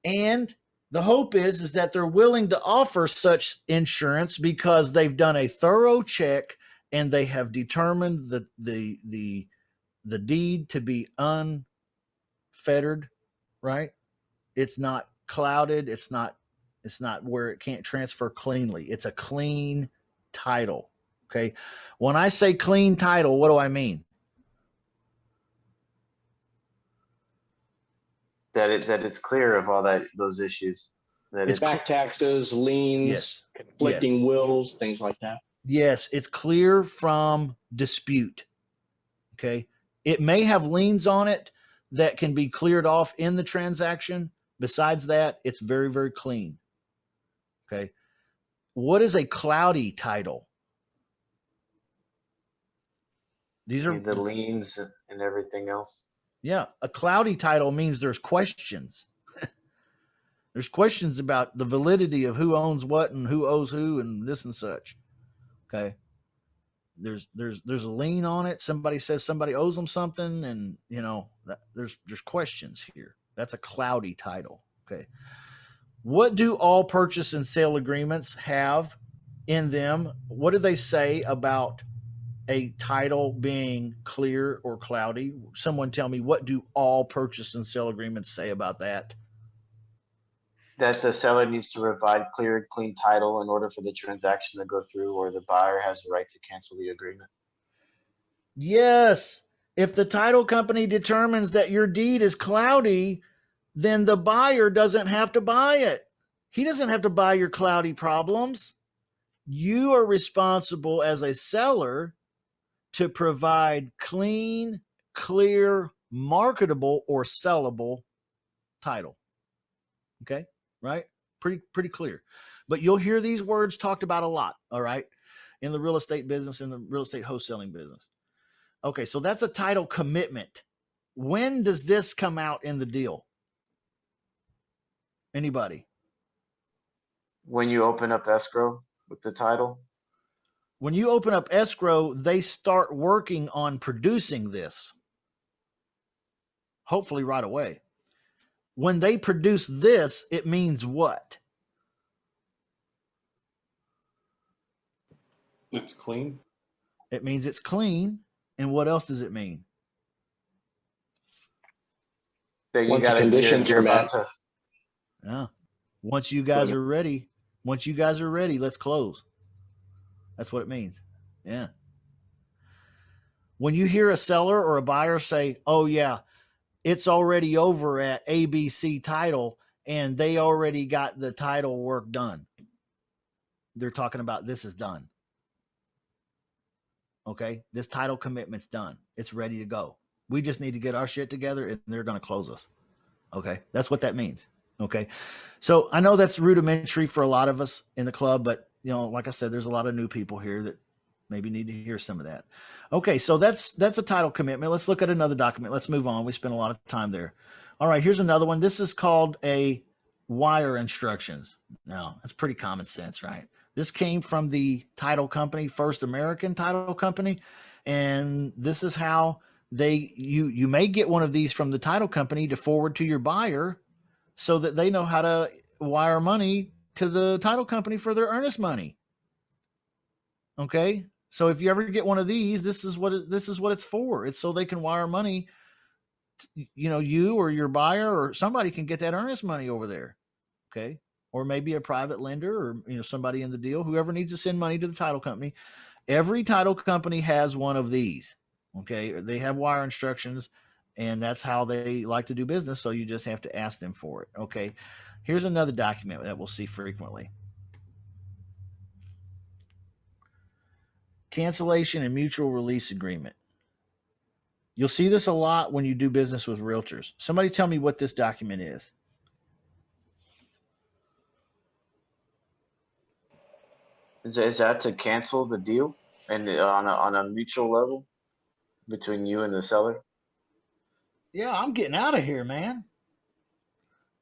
And the hope is that they're willing to offer such insurance because they've done a thorough check and they have determined the deed to be unfettered, right? It's not clouded. It's not where it can't transfer cleanly. It's a clean title. Okay. When I say clean title, what do I mean? That it's clear of all those issues. That It's back taxes, liens, Yes. conflicting Yes. wills, things like that. Yes, it's clear from dispute. Okay. It may have liens on it that can be cleared off in the transaction. Besides that, it's very, very clean. Okay. What is a cloudy title? These are the liens and everything else. Yeah. A cloudy title means there's questions. There's questions about the validity of who owns what and who owes who and this and such. Okay. There's a lien on it. Somebody says somebody owes them something, and there's questions here. That's a cloudy title. Okay. What do all purchase and sale agreements have in them? What do they say about a title being clear or cloudy? Someone tell me, what do all purchase and sale agreements say about that? That the seller needs to provide clear and clean title in order for the transaction to go through, or the buyer has the right to cancel the agreement. Yes. If the title company determines that your deed is cloudy, then the buyer doesn't have to buy it. He doesn't have to buy your cloudy problems. You are responsible as a seller to provide clean, clear, marketable, or sellable title. Okay, right? Pretty clear. But you'll hear these words talked about a lot, all right, in the real estate business, in the real estate wholesaling business. Okay, so that's a title commitment. When does this come out in the deal? Anybody? When you open up escrow with the title, When you open up escrow, they start working on producing this. Hopefully right away. When they produce this, it means what? It's clean. It means it's clean. And what else does it mean? that you Once the got conditions you're are about met. to. Yeah. Once you guys are ready, let's close. That's what it means. Yeah. When you hear a seller or a buyer say, oh, yeah, it's already over at ABC Title and they already got the title work done, they're talking about this is done. Okay. This title commitment's done. It's ready to go. We just need to get our shit together and they're going to close us. Okay. That's what that means. Okay. So I know that's rudimentary for a lot of us in the club, but like I said, there's a lot of new people here that maybe need to hear some of that. Okay. So that's a title commitment. Let's look at another document. Let's move on. We spent a lot of time there. All right. Here's another one. This is called a wire instructions. Now that's pretty common sense, right? This came from the title company, First American Title Company. And this is how you may get one of these from the title company to forward to your buyer so that they know how to wire money to the title company for their earnest money. Okay. So if you ever get one of these, this is what it's for. It's so they can wire money. You or your buyer or somebody can get that earnest money over there. Okay. Or maybe a private lender or, somebody in the deal, whoever needs to send money to the title company. Every title company has one of these. Okay. They have wire instructions and that's how they like to do business. So you just have to ask them for it. Okay. Here's another document that we'll see frequently. Cancellation and mutual release agreement. You'll see this a lot when you do business with realtors. Somebody tell me what this document is. Is that to cancel the deal and on a mutual level between you and the seller? Yeah, I'm getting out of here, man.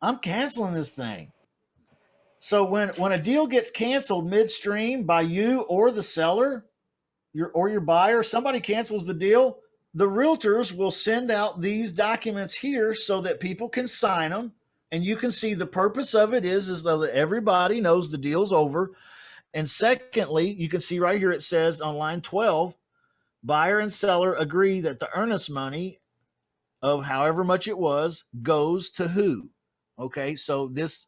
I'm canceling this thing. So when a deal gets canceled midstream by you or the seller, your buyer, somebody cancels the deal, the realtors will send out these documents here so that people can sign them and you can see the purpose of it is so that everybody knows the deal's over. And secondly, you can see right here it says on line 12, buyer and seller agree that the earnest money of however much it was goes to who. Okay, so this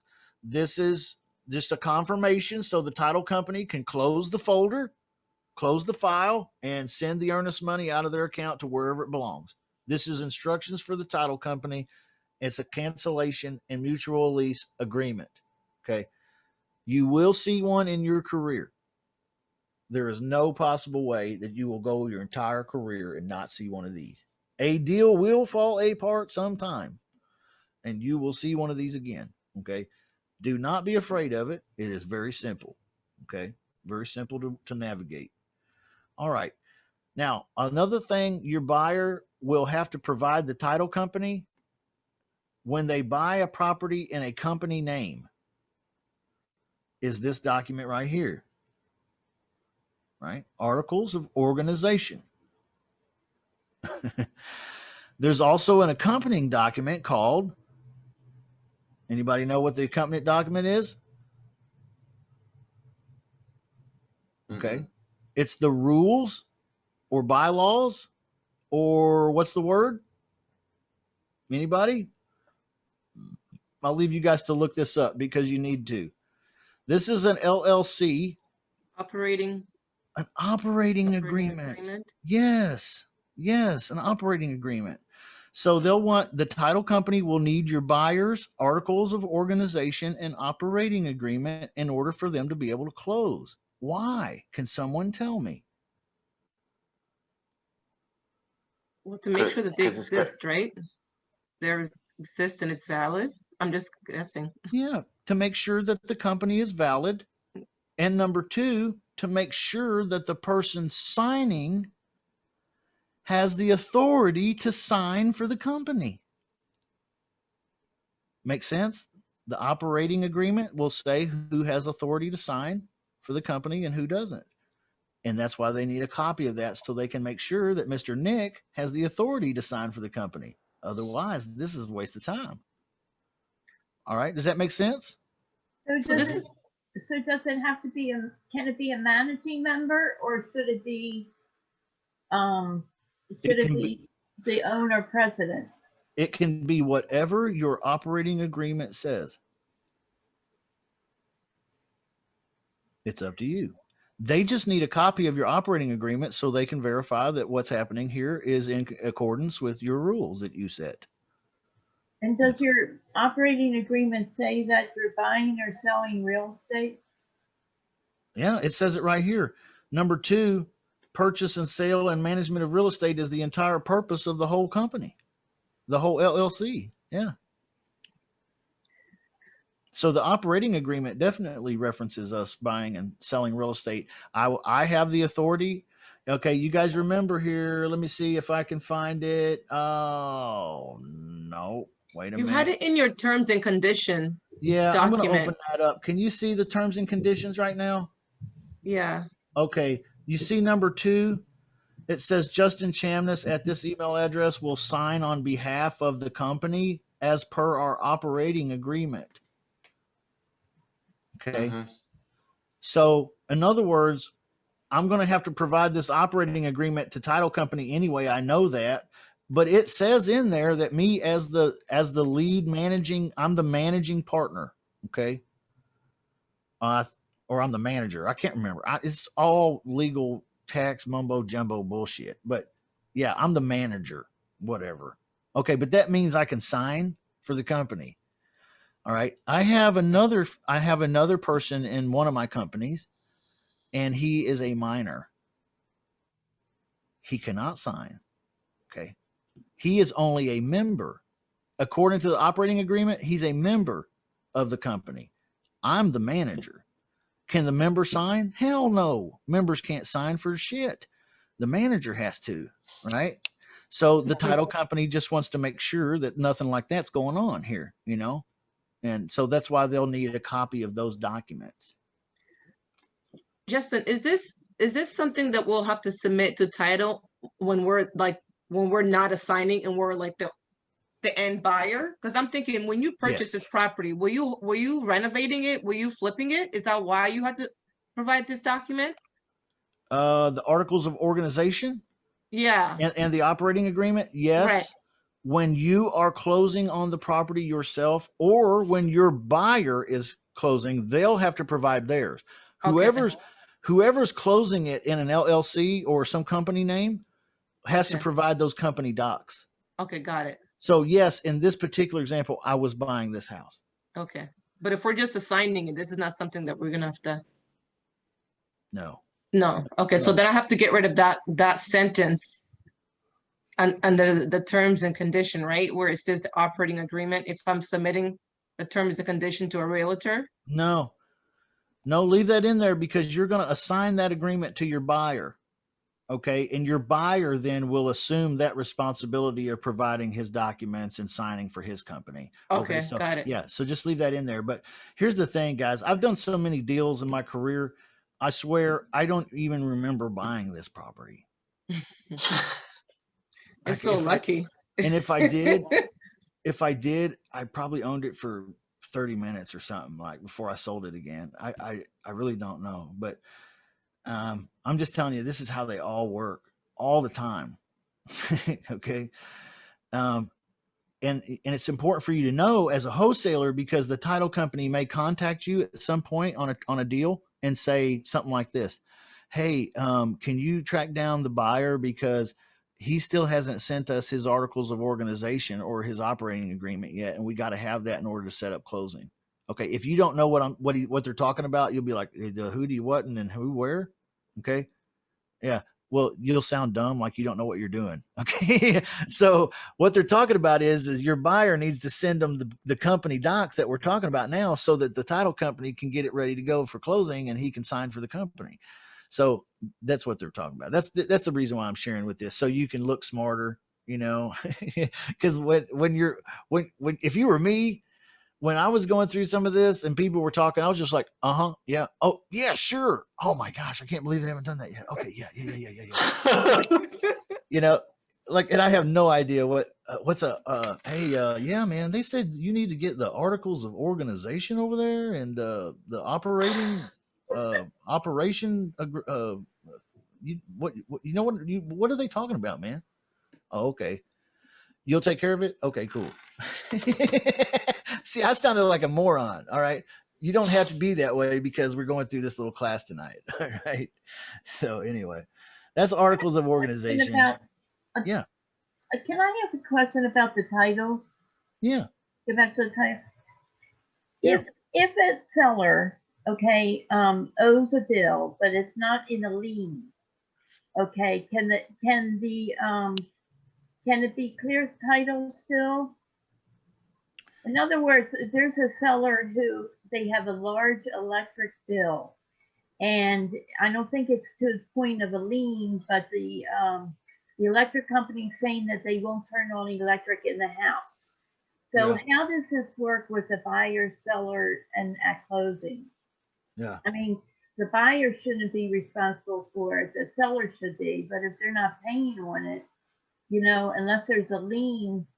is just a confirmation so the title company can close the folder, close the file, and send the earnest money out of their account to wherever it belongs. This is instructions for the title company. It's a cancellation and mutual release agreement. Okay, you will see one in your career. There is no possible way that you will go your entire career and not see one of these. A deal will fall apart sometime, and you will see one of these again. Okay. Do not be afraid of it. It is very simple. Okay. Very simple to navigate. All right. Now, another thing your buyer will have to provide the title company when they buy a property in a company name is this document right here. right? Articles of organization. There's also an accompanying document called, anybody know what the accompanying document is? Okay. It's the rules or bylaws, or what's the word? Anybody? I'll leave you guys to look this up because you need to. This is an LLC, Operating an operating agreement. Yes, an operating agreement. So they'll want, the title company will need your buyers, articles of organization, and operating agreement in order for them to be able to close. Why? Can someone tell me? Well, to make sure that they 'Cause it's got- exist, right? They exist and it's valid. I'm just guessing. Yeah, to make sure that the company is valid. And number two, to make sure that the person signing has the authority to sign for the company. Make sense? The operating agreement will say who has authority to sign for the company and who doesn't. And that's why they need a copy of that so they can make sure that Mr. Nick has the authority to sign for the company. Otherwise, this is a waste of time. All right. Does that make sense? So does it have to be can it be a managing member, or should it be the owner president? It can be whatever your operating agreement says. It's up to you. They just need a copy of your operating agreement so they can verify that what's happening here is in accordance with your rules that you set. And does your operating agreement say that you're buying or selling real estate? Yeah, it says it right here. Number two, purchase and sale and management of real estate is the entire purpose of the whole company, the whole LLC. Yeah. So the operating agreement definitely references us buying and selling real estate. I have the authority. Okay, you guys remember here. Let me see if I can find it. Oh, no. Wait a minute. You had it in your terms and condition. Yeah, I'm going to document. open that up. Can you see the terms and conditions right now? Yeah. Okay. You see number 2? It says Justin Chamness at this email address will sign on behalf of the company as per our operating agreement. Okay. So in other words, I'm going to have to provide this operating agreement to title company anyway. I know that, but it says in there that me as the lead managing, I'm the managing partner. Okay. Or I'm the manager. I can't remember. It's all legal tax mumbo jumbo bullshit, but yeah, I'm the manager, whatever. Okay. But that means I can sign for the company. All right. I have another person in one of my companies, and he is a minor. He cannot sign. Okay. He is only a member. According to the operating agreement, he's a member of the company. I'm the manager. Can the member sign? Hell no. Members can't sign for shit. The manager has to, right? So the title company just wants to make sure that nothing like that's going on here, you know? And so that's why they'll need a copy of those documents. Justin, is this something that we'll have to submit to title when we're not assigning and we're like the end buyer? Because I'm thinking when you purchase this property, were you renovating it? Were you flipping it? Is that why you had to provide this document? The articles of organization? Yeah. And the operating agreement? Yes. Right. When you are closing on the property yourself, or when your buyer is closing, they'll have to provide theirs. Whoever's closing it in an LLC or some company name has to provide those company docs. Okay, got it. So yes, in this particular example, I was buying this house. Okay. But if we're just assigning it, this is not something that we're gonna have to. No. Okay, so then I have to get rid of that sentence under the terms and condition, right? Where it says the operating agreement, if I'm submitting the terms and condition to a realtor? No, leave that in there because you're going to assign that agreement to your buyer. Okay. And your buyer then will assume that responsibility of providing his documents and signing for his company. Okay, so got it. Yeah. So just leave that in there. But here's the thing, guys. I've done so many deals in my career. I swear, I don't even remember buying this property. It's so lucky. And if I did, I probably owned it for 30 minutes or something like before I sold it again. I really don't know, but I'm just telling you, this is how they all work all the time. Okay. And it's important for you to know as a wholesaler, because the title company may contact you at some point on a deal and say something like this: hey, can you track down the buyer, because he still hasn't sent us his articles of organization or his operating agreement yet, and we got to have that in order to set up closing. Okay, if you don't know what they're talking about, you'll be like, who do you what, and then who where? Okay, yeah. Well, you'll sound dumb, like you don't know what you're doing. Okay. So what they're talking about is your buyer needs to send them the company docs that we're talking about now, so that the title company can get it ready to go for closing and he can sign for the company. So that's what they're talking about. That's the reason why I'm sharing with this, so you can look smarter, because when if you were me, when I was going through some of this and people were talking, I was just like, yeah, oh yeah, sure. Oh my gosh, I can't believe they haven't done that yet. Okay, yeah. Like, and I have no idea what's yeah, man. They said you need to get the articles of organization over there and the operation. What are they talking about, man? Oh, okay. You'll take care of it? Okay, cool. See, I sounded like a moron. All right. You don't have to be that way because we're going through this little class tonight. All right. So anyway, that's articles of organization. Yeah. Can I ask a question about the title? Yeah. Go back to the title. Yeah. If a seller, okay, owes a bill, but it's not in a lien, okay, can it be clear title still? In other words, there's a seller who they have a large electric bill, and I don't think it's to the point of a lien, but the electric company is saying that they won't turn on electric in the house. So how does this work with the buyer, seller, and at closing? Yeah. I mean, the buyer shouldn't be responsible for it. The seller should be, but if they're not paying on it, unless there's a lien,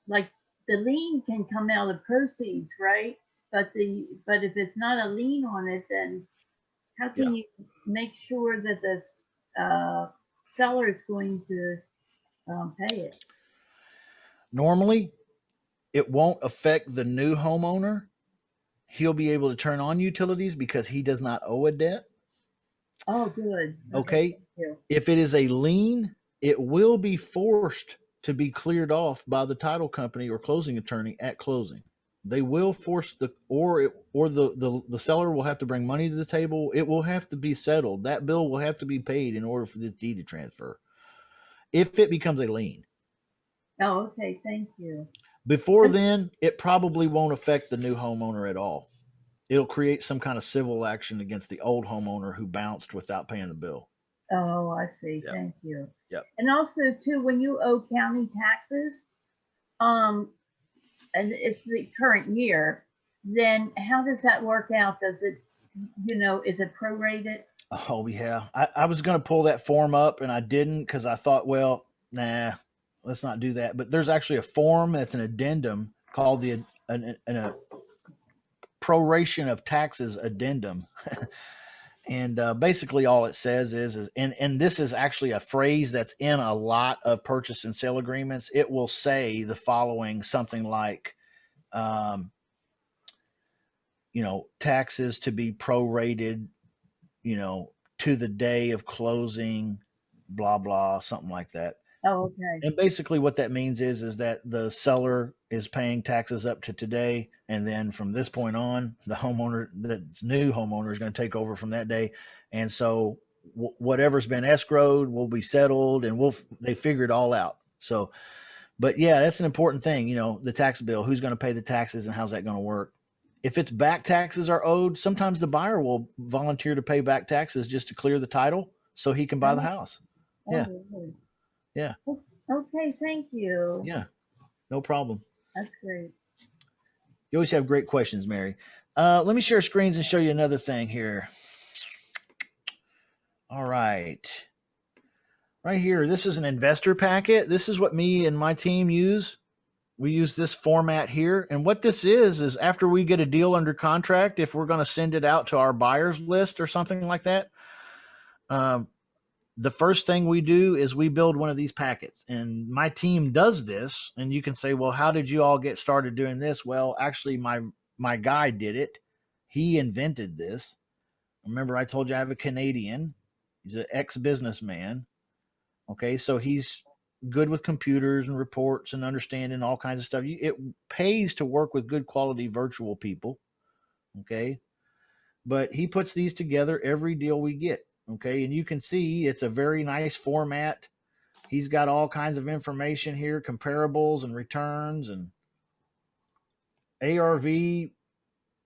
like the lien can come out of proceeds, right? But if it's not a lien on it, then how can you make sure that the seller is going to pay it? Normally, it won't affect the new homeowner. He'll be able to turn on utilities because he does not owe a debt. Oh, good. Okay. If it is a lien, it will be forced to be cleared off by the title company or closing attorney at closing. They will force the seller will have to bring money to the table. It will have to be settled. That bill will have to be paid in order for this deed to transfer, if it becomes a lien. Oh, okay. Thank you. Before then, it probably won't affect the new homeowner at all. It'll create some kind of civil action against the old homeowner who bounced without paying the bill. Oh, I see. Yep. Thank you. Yep. And also, too, when you owe county taxes, and it's the current year, then how does that work out? Does it, is it prorated? Oh, yeah. I was going to pull that form up and I didn't because I thought, well, nah, let's not do that. But there's actually a form that's an addendum called a proration of taxes addendum. And basically all it says is and this is actually a phrase that's in a lot of purchase and sale agreements. It will say the following, something like, taxes to be prorated, to the day of closing, blah, blah, something like that. Oh, okay. And basically what that means is that the seller is paying taxes up to today. And then from this point on, the new homeowner is going to take over from that day. And so whatever's been escrowed will be settled and they figure it all out. So, but yeah, that's an important thing. The tax bill, who's going to pay the taxes and how's that going to work? If it's back taxes are owed, sometimes the buyer will volunteer to pay back taxes just to clear the title so he can buy the house. Yeah. Oh, yeah. Okay. Thank you. Yeah. No problem. That's great. You always have great questions, Mary. Let me share screens and show you another thing here. All right. Right here, this is an investor packet. This is what me and my team use. We use this format here. And what this is after we get a deal under contract, if we're going to send it out to our buyers list or something like that, the first thing we do is we build one of these packets. And my team does this. And you can say, well, how did you all get started doing this? Well, actually, my guy did it. He invented this. Remember, I told you I have a Canadian. He's an ex-businessman. Okay, so he's good with computers and reports and understanding all kinds of stuff. It pays to work with good quality virtual people. Okay, but he puts these together every deal we get. Okay, and you can see it's a very nice format. He's got all kinds of information here, comparables and returns and ARV,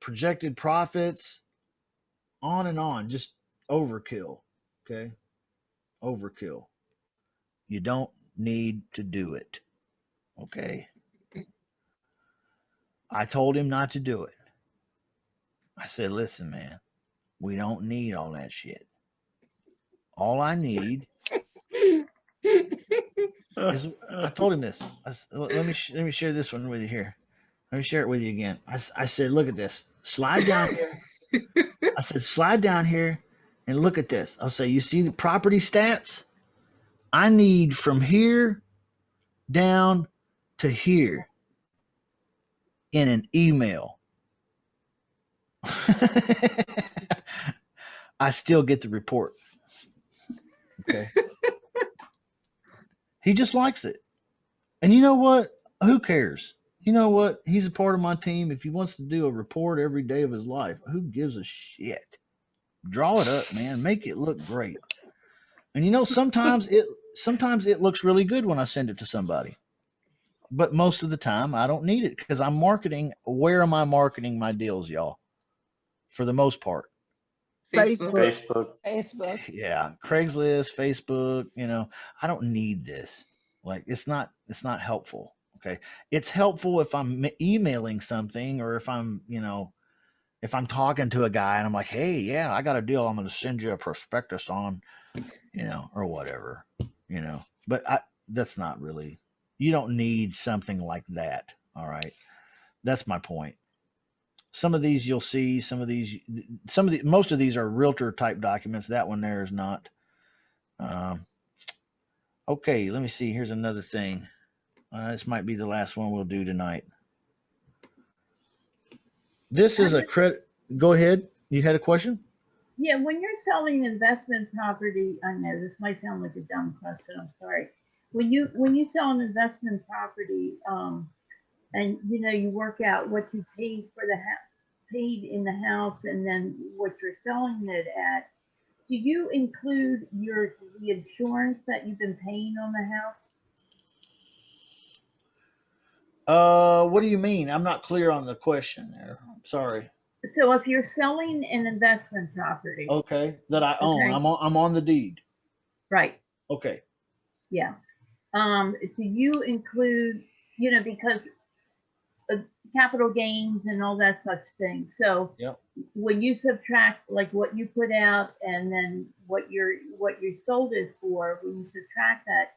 projected profits, on and on. Just overkill. Okay, overkill. You don't need to do it. Okay. I told him not to do it. I said, listen, man, we don't need all that shit. All I need is, I told him this. Let me share this one with you here. Let me share it with you again. I said, look at this. Slide down here. I said, slide down here and look at this. I'll say, you see the property stats? I need from here down to here in an email. I still get the report. Okay. He just likes it. And you know what? Who cares? You know what? He's a part of my team. If he wants to do a report every day of his life, who gives a shit? Draw it up, man. Make it look great. And you know, sometimes it looks really good when I send it to somebody. But most of the time I don't need it because I'm marketing. Where am I marketing my deals, y'all? For the most part. Facebook. Yeah, Craigslist, Facebook, you know, I don't need this. Like it's not helpful. Okay. It's helpful if I'm emailing something or if I'm, you know, if I'm talking to a guy and I'm like, "Hey, yeah, I got a deal I'm going to send you a prospectus on," you know, or whatever, you know. But that's not really, you don't need something like that, all right? That's my point. Some of these you'll see, most of these are realtor type documents. That one there is not. Okay, let me see. Here's another thing. This might be the last one we'll do tonight. This is a credit. Go ahead. You had a question? Yeah, when you're selling investment property, I know this might sound like a dumb question. I'm sorry. When you sell an investment property, and you know you work out what you paid for the paid in the house, and then what you're selling it at, do you include the insurance that you've been paying on the house? What do you mean? I'm not clear on the question there. I'm sorry. So if you're selling an investment property, okay, that I own, okay. I'm on the deed. Right. Okay. Yeah. Do you include, you know, because capital gains and all that such thing. So yep. When you subtract like what you put out and then what you sold it for, when you subtract that,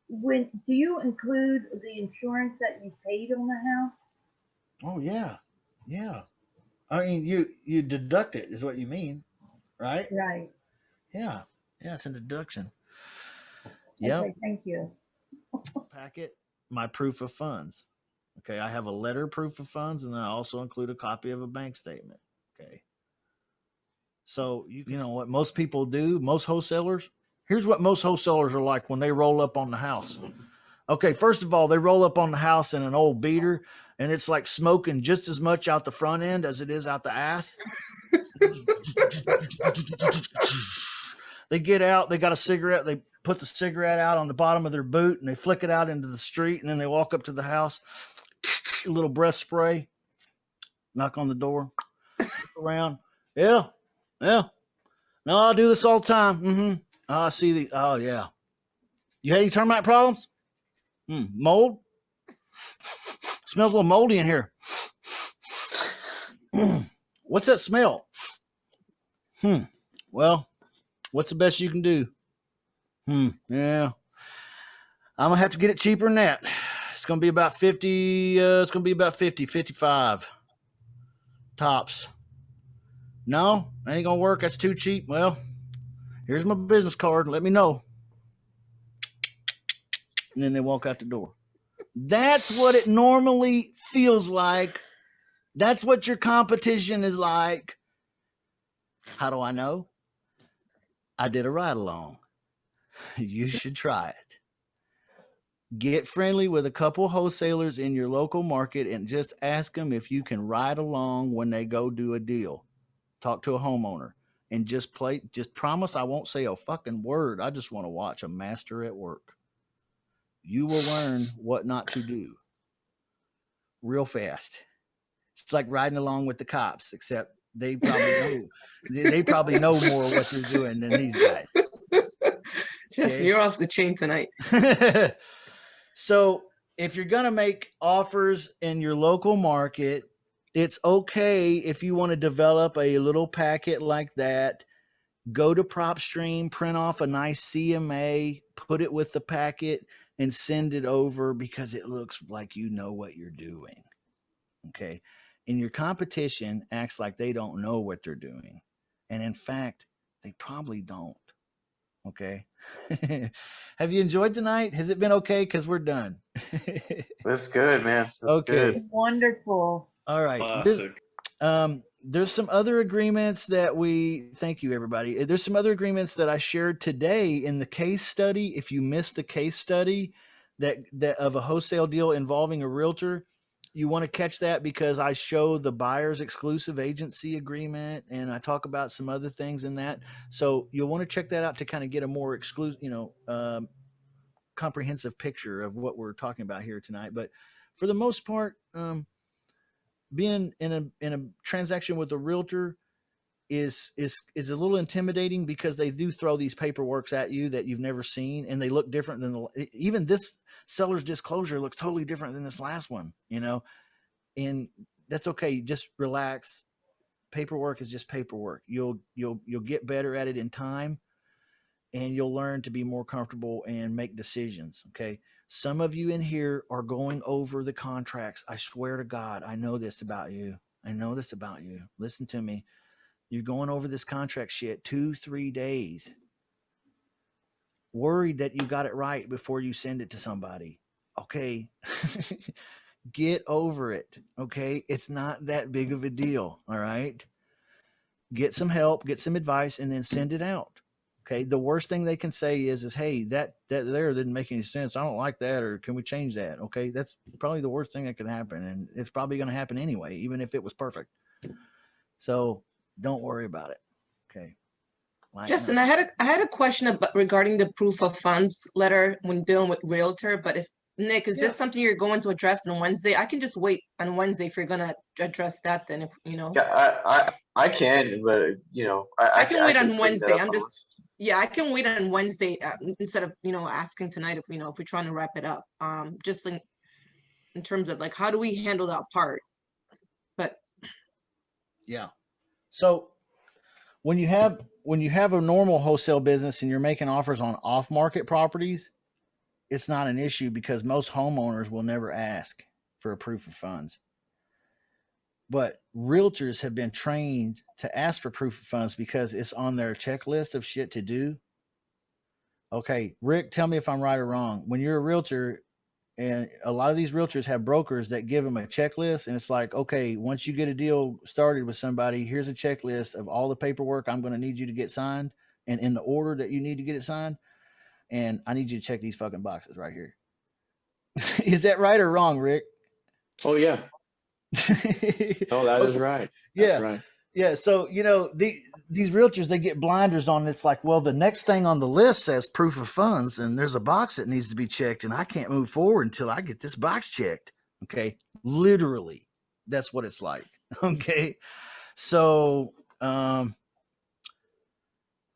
when do you include the insurance that you paid on the house? Oh yeah, yeah. I mean, you deduct it is what you mean, right? Right. Yeah, yeah. It's a deduction. Yeah. Okay. Thank you. Packet, my proof of funds. Okay, I have a letter proof of funds, and I also include a copy of a bank statement. Okay. So you know what most people do, most wholesalers. Here's what most wholesalers are like when they roll up on the house. Okay, first of all, they roll up on the house in an old beater, and it's like smoking just as much out the front end as it is out the ass. They get out, they got a cigarette, they put the cigarette out on the bottom of their boot, and they flick it out into the street, and then they walk up to the house, a little breath spray, knock on the door, look around. Yeah. No, I do this all the time. Mm-hmm. I see oh yeah. You had any termite problems? Mold? Smells a little moldy in here. What's that smell? Well, What's the best you can do? Yeah. I'm gonna have to get it cheaper than that. It's gonna be about 50. It's gonna be about 50, 55 tops. No, that ain't gonna work. That's too cheap. Well, here's my business card. Let me know. And then they walk out the door. That's what it normally feels like. That's what your competition is like. How do I know? I did a ride along. You should try it. Get friendly with a couple wholesalers in your local market and just ask them if you can ride along when they go do a deal. Talk to a homeowner and just promise I won't say a fucking word. I just want to watch a master at work. You will learn what not to do real fast. It's like riding along with the cops, except they probably know more what they're doing than these guys. Just Okay? you're off the chain tonight. So if you're going to make offers in your local market, it's okay if you want to develop a little packet like that. Go to PropStream, print off a nice CMA, put it with the packet, and send it over because it looks like you know what you're doing. Okay. And your competition acts like they don't know what they're doing. And in fact, they probably don't. Okay. Have you enjoyed tonight? Has it been okay? Because we're done. That's good, man. That's Okay. good. Wonderful. All right. Classic. There's some other agreements that thank you, everybody. There's some other agreements that I shared today in the case study. If you missed the case study that of a wholesale deal involving a realtor, you want to catch that because I show the buyer's exclusive agency agreement and I talk about some other things in that. So you'll want to check that out to kind of get a more exclusive, comprehensive picture of what we're talking about here tonight. But for the most part, being in a transaction with a realtor is a little intimidating because they do throw these paperworks at you that you've never seen, and they look different than even this seller's disclosure looks totally different than this last one, and that's okay. Just relax. Paperwork is just paperwork. You'll get better at it in time, and you'll learn to be more comfortable and make decisions. Okay. Some of you in here are going over the contracts. I swear to God, I know this about you. Listen to me. You're going over this contract shit 2-3 days, worried that you got it right before you send it to somebody. Okay. Get over it. Okay. It's not that big of a deal. All right. Get some help, get some advice, and then send it out. Okay. The worst thing they can say is, hey, that there didn't make any sense. I don't like that. Or can we change that? Okay. That's probably the worst thing that could happen. And it's probably going to happen anyway, even if it was perfect. So don't worry about it. Okay. Justin, I had a question regarding the proof of funds letter when dealing with realtor, but if Nick, is this something you're going to address on Wednesday? I can just wait on Wednesday if you're gonna address that then, if Yeah, I can, but I can wait on bring that Wednesday. up I'm on just I can wait on Wednesday instead of asking tonight if if we're trying to wrap it up. Just in terms of like how do we handle that part? But yeah. So when you have a normal wholesale business and you're making offers on off-market properties, it's not an issue because most homeowners will never ask for a proof of funds. But realtors have been trained to ask for proof of funds because it's on their checklist of shit to do. Okay, Rick, tell me if I'm right or wrong. When you're a realtor, and a lot of these realtors have brokers that give them a checklist, and it's like, okay, once you get a deal started with somebody, here's a checklist of all the paperwork I'm going to need you to get signed and in the order that you need to get it signed. And I need you to check these fucking boxes right here. Is that right or wrong, Rick? Oh yeah. Oh, that is right. That's right. Yeah. So, these realtors, they get blinders on. It's like, well, the next thing on the list says proof of funds, and there's a box that needs to be checked, and I can't move forward until I get this box checked. Okay. Literally, that's what it's like. Okay. So,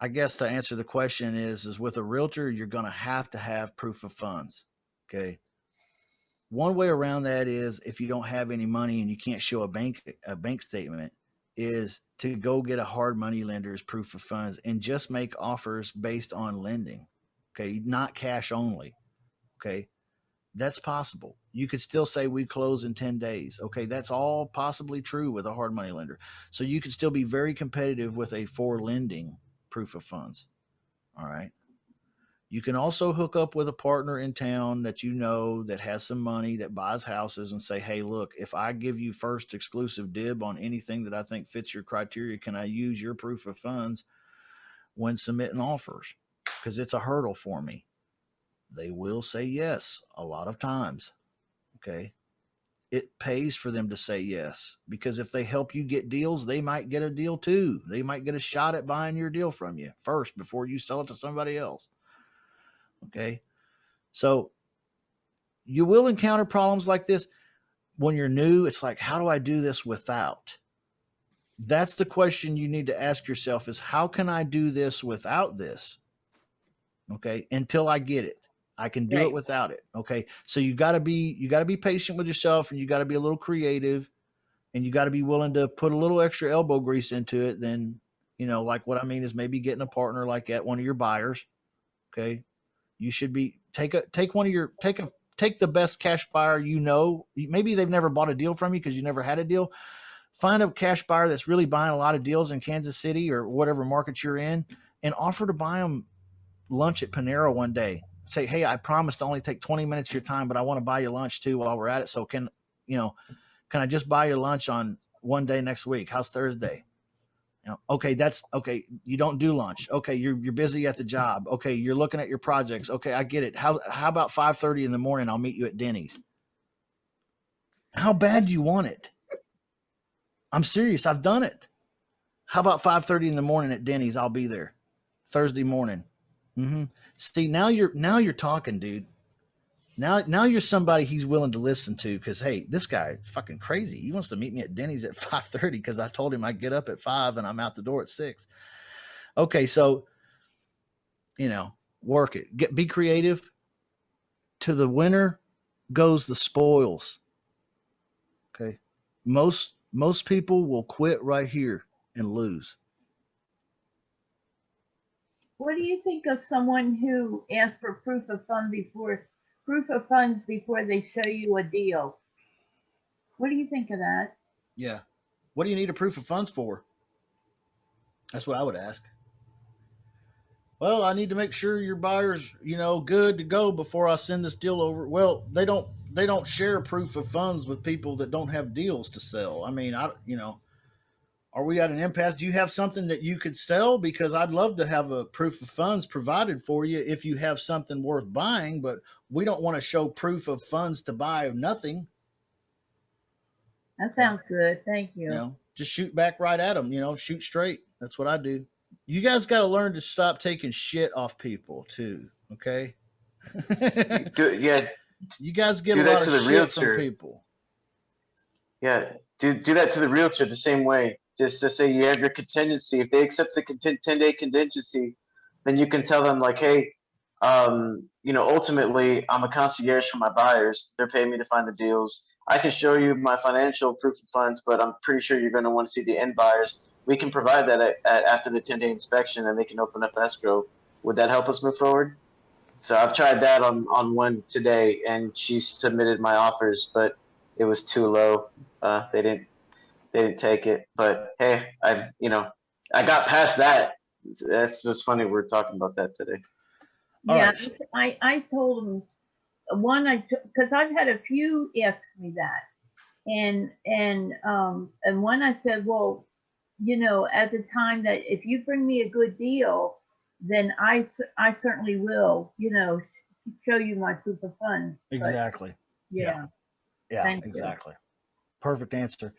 I guess to answer the question is with a realtor, you're going to have proof of funds. Okay. One way around that is if you don't have any money and you can't show a bank statement, is to go get a hard money lender's proof of funds and just make offers based on lending. Okay. Not cash only. Okay. That's possible. You could still say we close in 10 days. Okay. That's all possibly true with a hard money lender. So you could still be very competitive with a for lending proof of funds. All right. You can also hook up with a partner in town that you know that has some money that buys houses and say, hey, look, if I give you first exclusive dib on anything that I think fits your criteria, can I use your proof of funds when submitting offers? Because it's a hurdle for me. They will say yes a lot of times. Okay. It pays for them to say yes, because if they help you get deals, they might get a deal too. They might get a shot at buying your deal from you first before you sell it to somebody else. Okay. So you will encounter problems like this when you're new. It's like, how do I do this without? That's the question you need to ask yourself is, how can I do this without this? Okay. Until I get it, I can do it without it. Okay. So you gotta be patient with yourself, and you gotta be a little creative, and you gotta be willing to put a little extra elbow grease into it. Then, like what I mean is maybe getting a partner like that, one of your buyers. Okay. You should be take the best cash buyer. Maybe they've never bought a deal from you because you never had a deal. Find a cash buyer that's really buying a lot of deals in Kansas City or whatever market you're in, and offer to buy them lunch at Panera one day. Say, hey, I promise to only take 20 minutes of your time, but I want to buy you lunch too while we're at it. So can I just buy your lunch on one day next week? How's Thursday? Okay, that's okay. You don't do lunch. Okay, you're busy at the job. Okay, you're looking at your projects. Okay, I get it. How about 5:30 in the morning? I'll meet you at Denny's. How bad do you want it? I'm serious. I've done it. How about 5:30 in the morning at Denny's? I'll be there Thursday morning. See, now you're talking, dude. Now you're somebody he's willing to listen to, because, hey, this guy fucking crazy. He wants to meet me at Denny's at 5:30 because I told him I'd get up at 5 and I'm out the door at 6. Okay, so work it. Be creative. To the winner goes the spoils. Okay, most people will quit right here and lose. What do you think of someone who asks for proof of funds before they show you a deal? What do you think of that? Yeah. What do you need a proof of funds for? That's what I would ask. Well, I need to make sure your buyer's, good to go before I send this deal over. Well, they don't share proof of funds with people that don't have deals to sell. I mean, are we at an impasse? Do you have something that you could sell? Because I'd love to have a proof of funds provided for you if you have something worth buying, but we don't want to show proof of funds to buy nothing. That sounds good. Thank you. Just shoot back right at them, shoot straight. That's what I do. You guys got to learn to stop taking shit off people too. Okay. You guys get a lot of shit from people. Yeah. Do that to the realtor the same way. Just to say you have your contingency. If they accept the 10-day contingency, then you can tell them like, hey, ultimately I'm a concierge for my buyers. They're paying me to find the deals. I can show you my financial proof of funds, but I'm pretty sure you're going to want to see the end buyers. We can provide that after the 10-day inspection, and they can open up escrow. Would that help us move forward? So I've tried that on one today, and she submitted my offers, but it was too low. They didn't take it. But hey, I got past that. That's just funny. We're talking about that today. Yeah, I told them because I've had a few ask me that, and one I said, well, at the time that if you bring me a good deal, then I certainly will, show you my proof of funds. Exactly. But, yeah. Yeah, exactly. Perfect answer.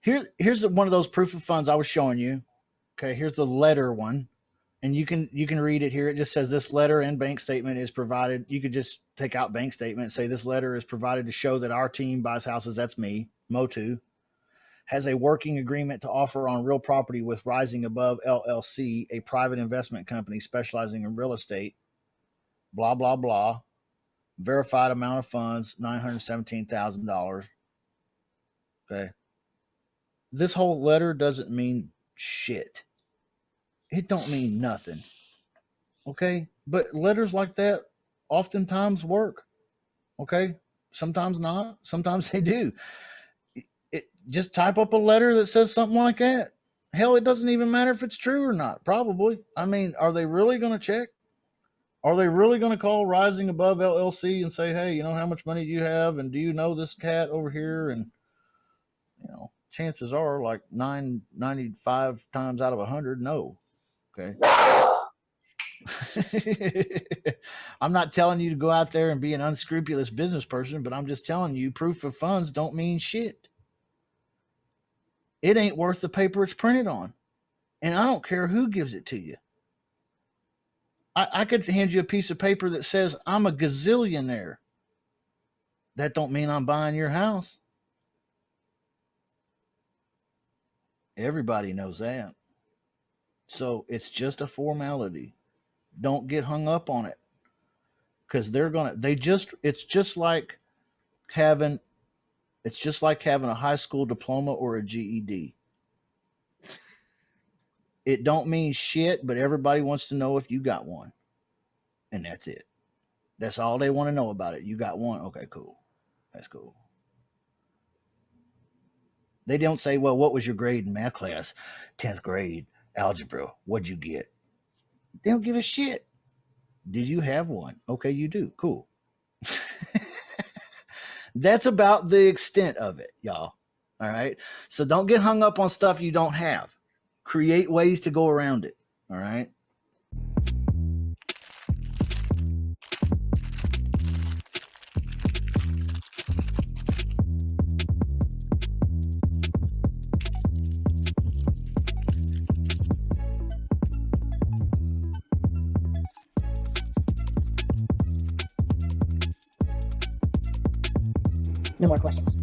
Here's one of those proof of funds I was showing you. Okay, here's the letter one. And you can read it here. It just says this letter and bank statement is provided. You could just take out bank statement and say this letter is provided to show that our team buys houses. That's me, Motu. Has a working agreement to offer on real property with Rising Above LLC, a private investment company specializing in real estate. Blah, blah, blah. Verified amount of funds, $917,000. Okay. this whole letter doesn't mean shit. It don't mean nothing. Okay? But letters like that oftentimes work. Okay? Sometimes not. Sometimes they do. Just type up a letter that says something like that. Hell, it doesn't even matter if it's true or not. Probably. I mean, are they really going to check? Are they really going to call Rising Above LLC and say, hey, you know, how much money do you have? And do you know this cat over here? And, you know, chances are like 95 times out of 100, no. Okay. I'm not telling you to go out there and be an unscrupulous business person, but I'm just telling you proof of funds don't mean shit. It ain't worth the paper it's printed on. And I don't care who gives it to you. I could hand you a piece of paper that says I'm a gazillionaire. That don't mean I'm buying your house. Everybody knows that. So it's just a formality. Don't get hung up on it. Because it's just like having a high school diploma or a GED. It don't mean shit, but everybody wants to know if you got one. And that's it. That's all they want to know about it. You got one? Okay, cool. That's cool. They don't say, well, what was your grade in math class? 10th grade, algebra. What'd you get? They don't give a shit. Did you have one? Okay, you do. Cool. That's about the extent of it, y'all. All right. So don't get hung up on stuff you don't have. Create ways to go around it. All right. No more questions.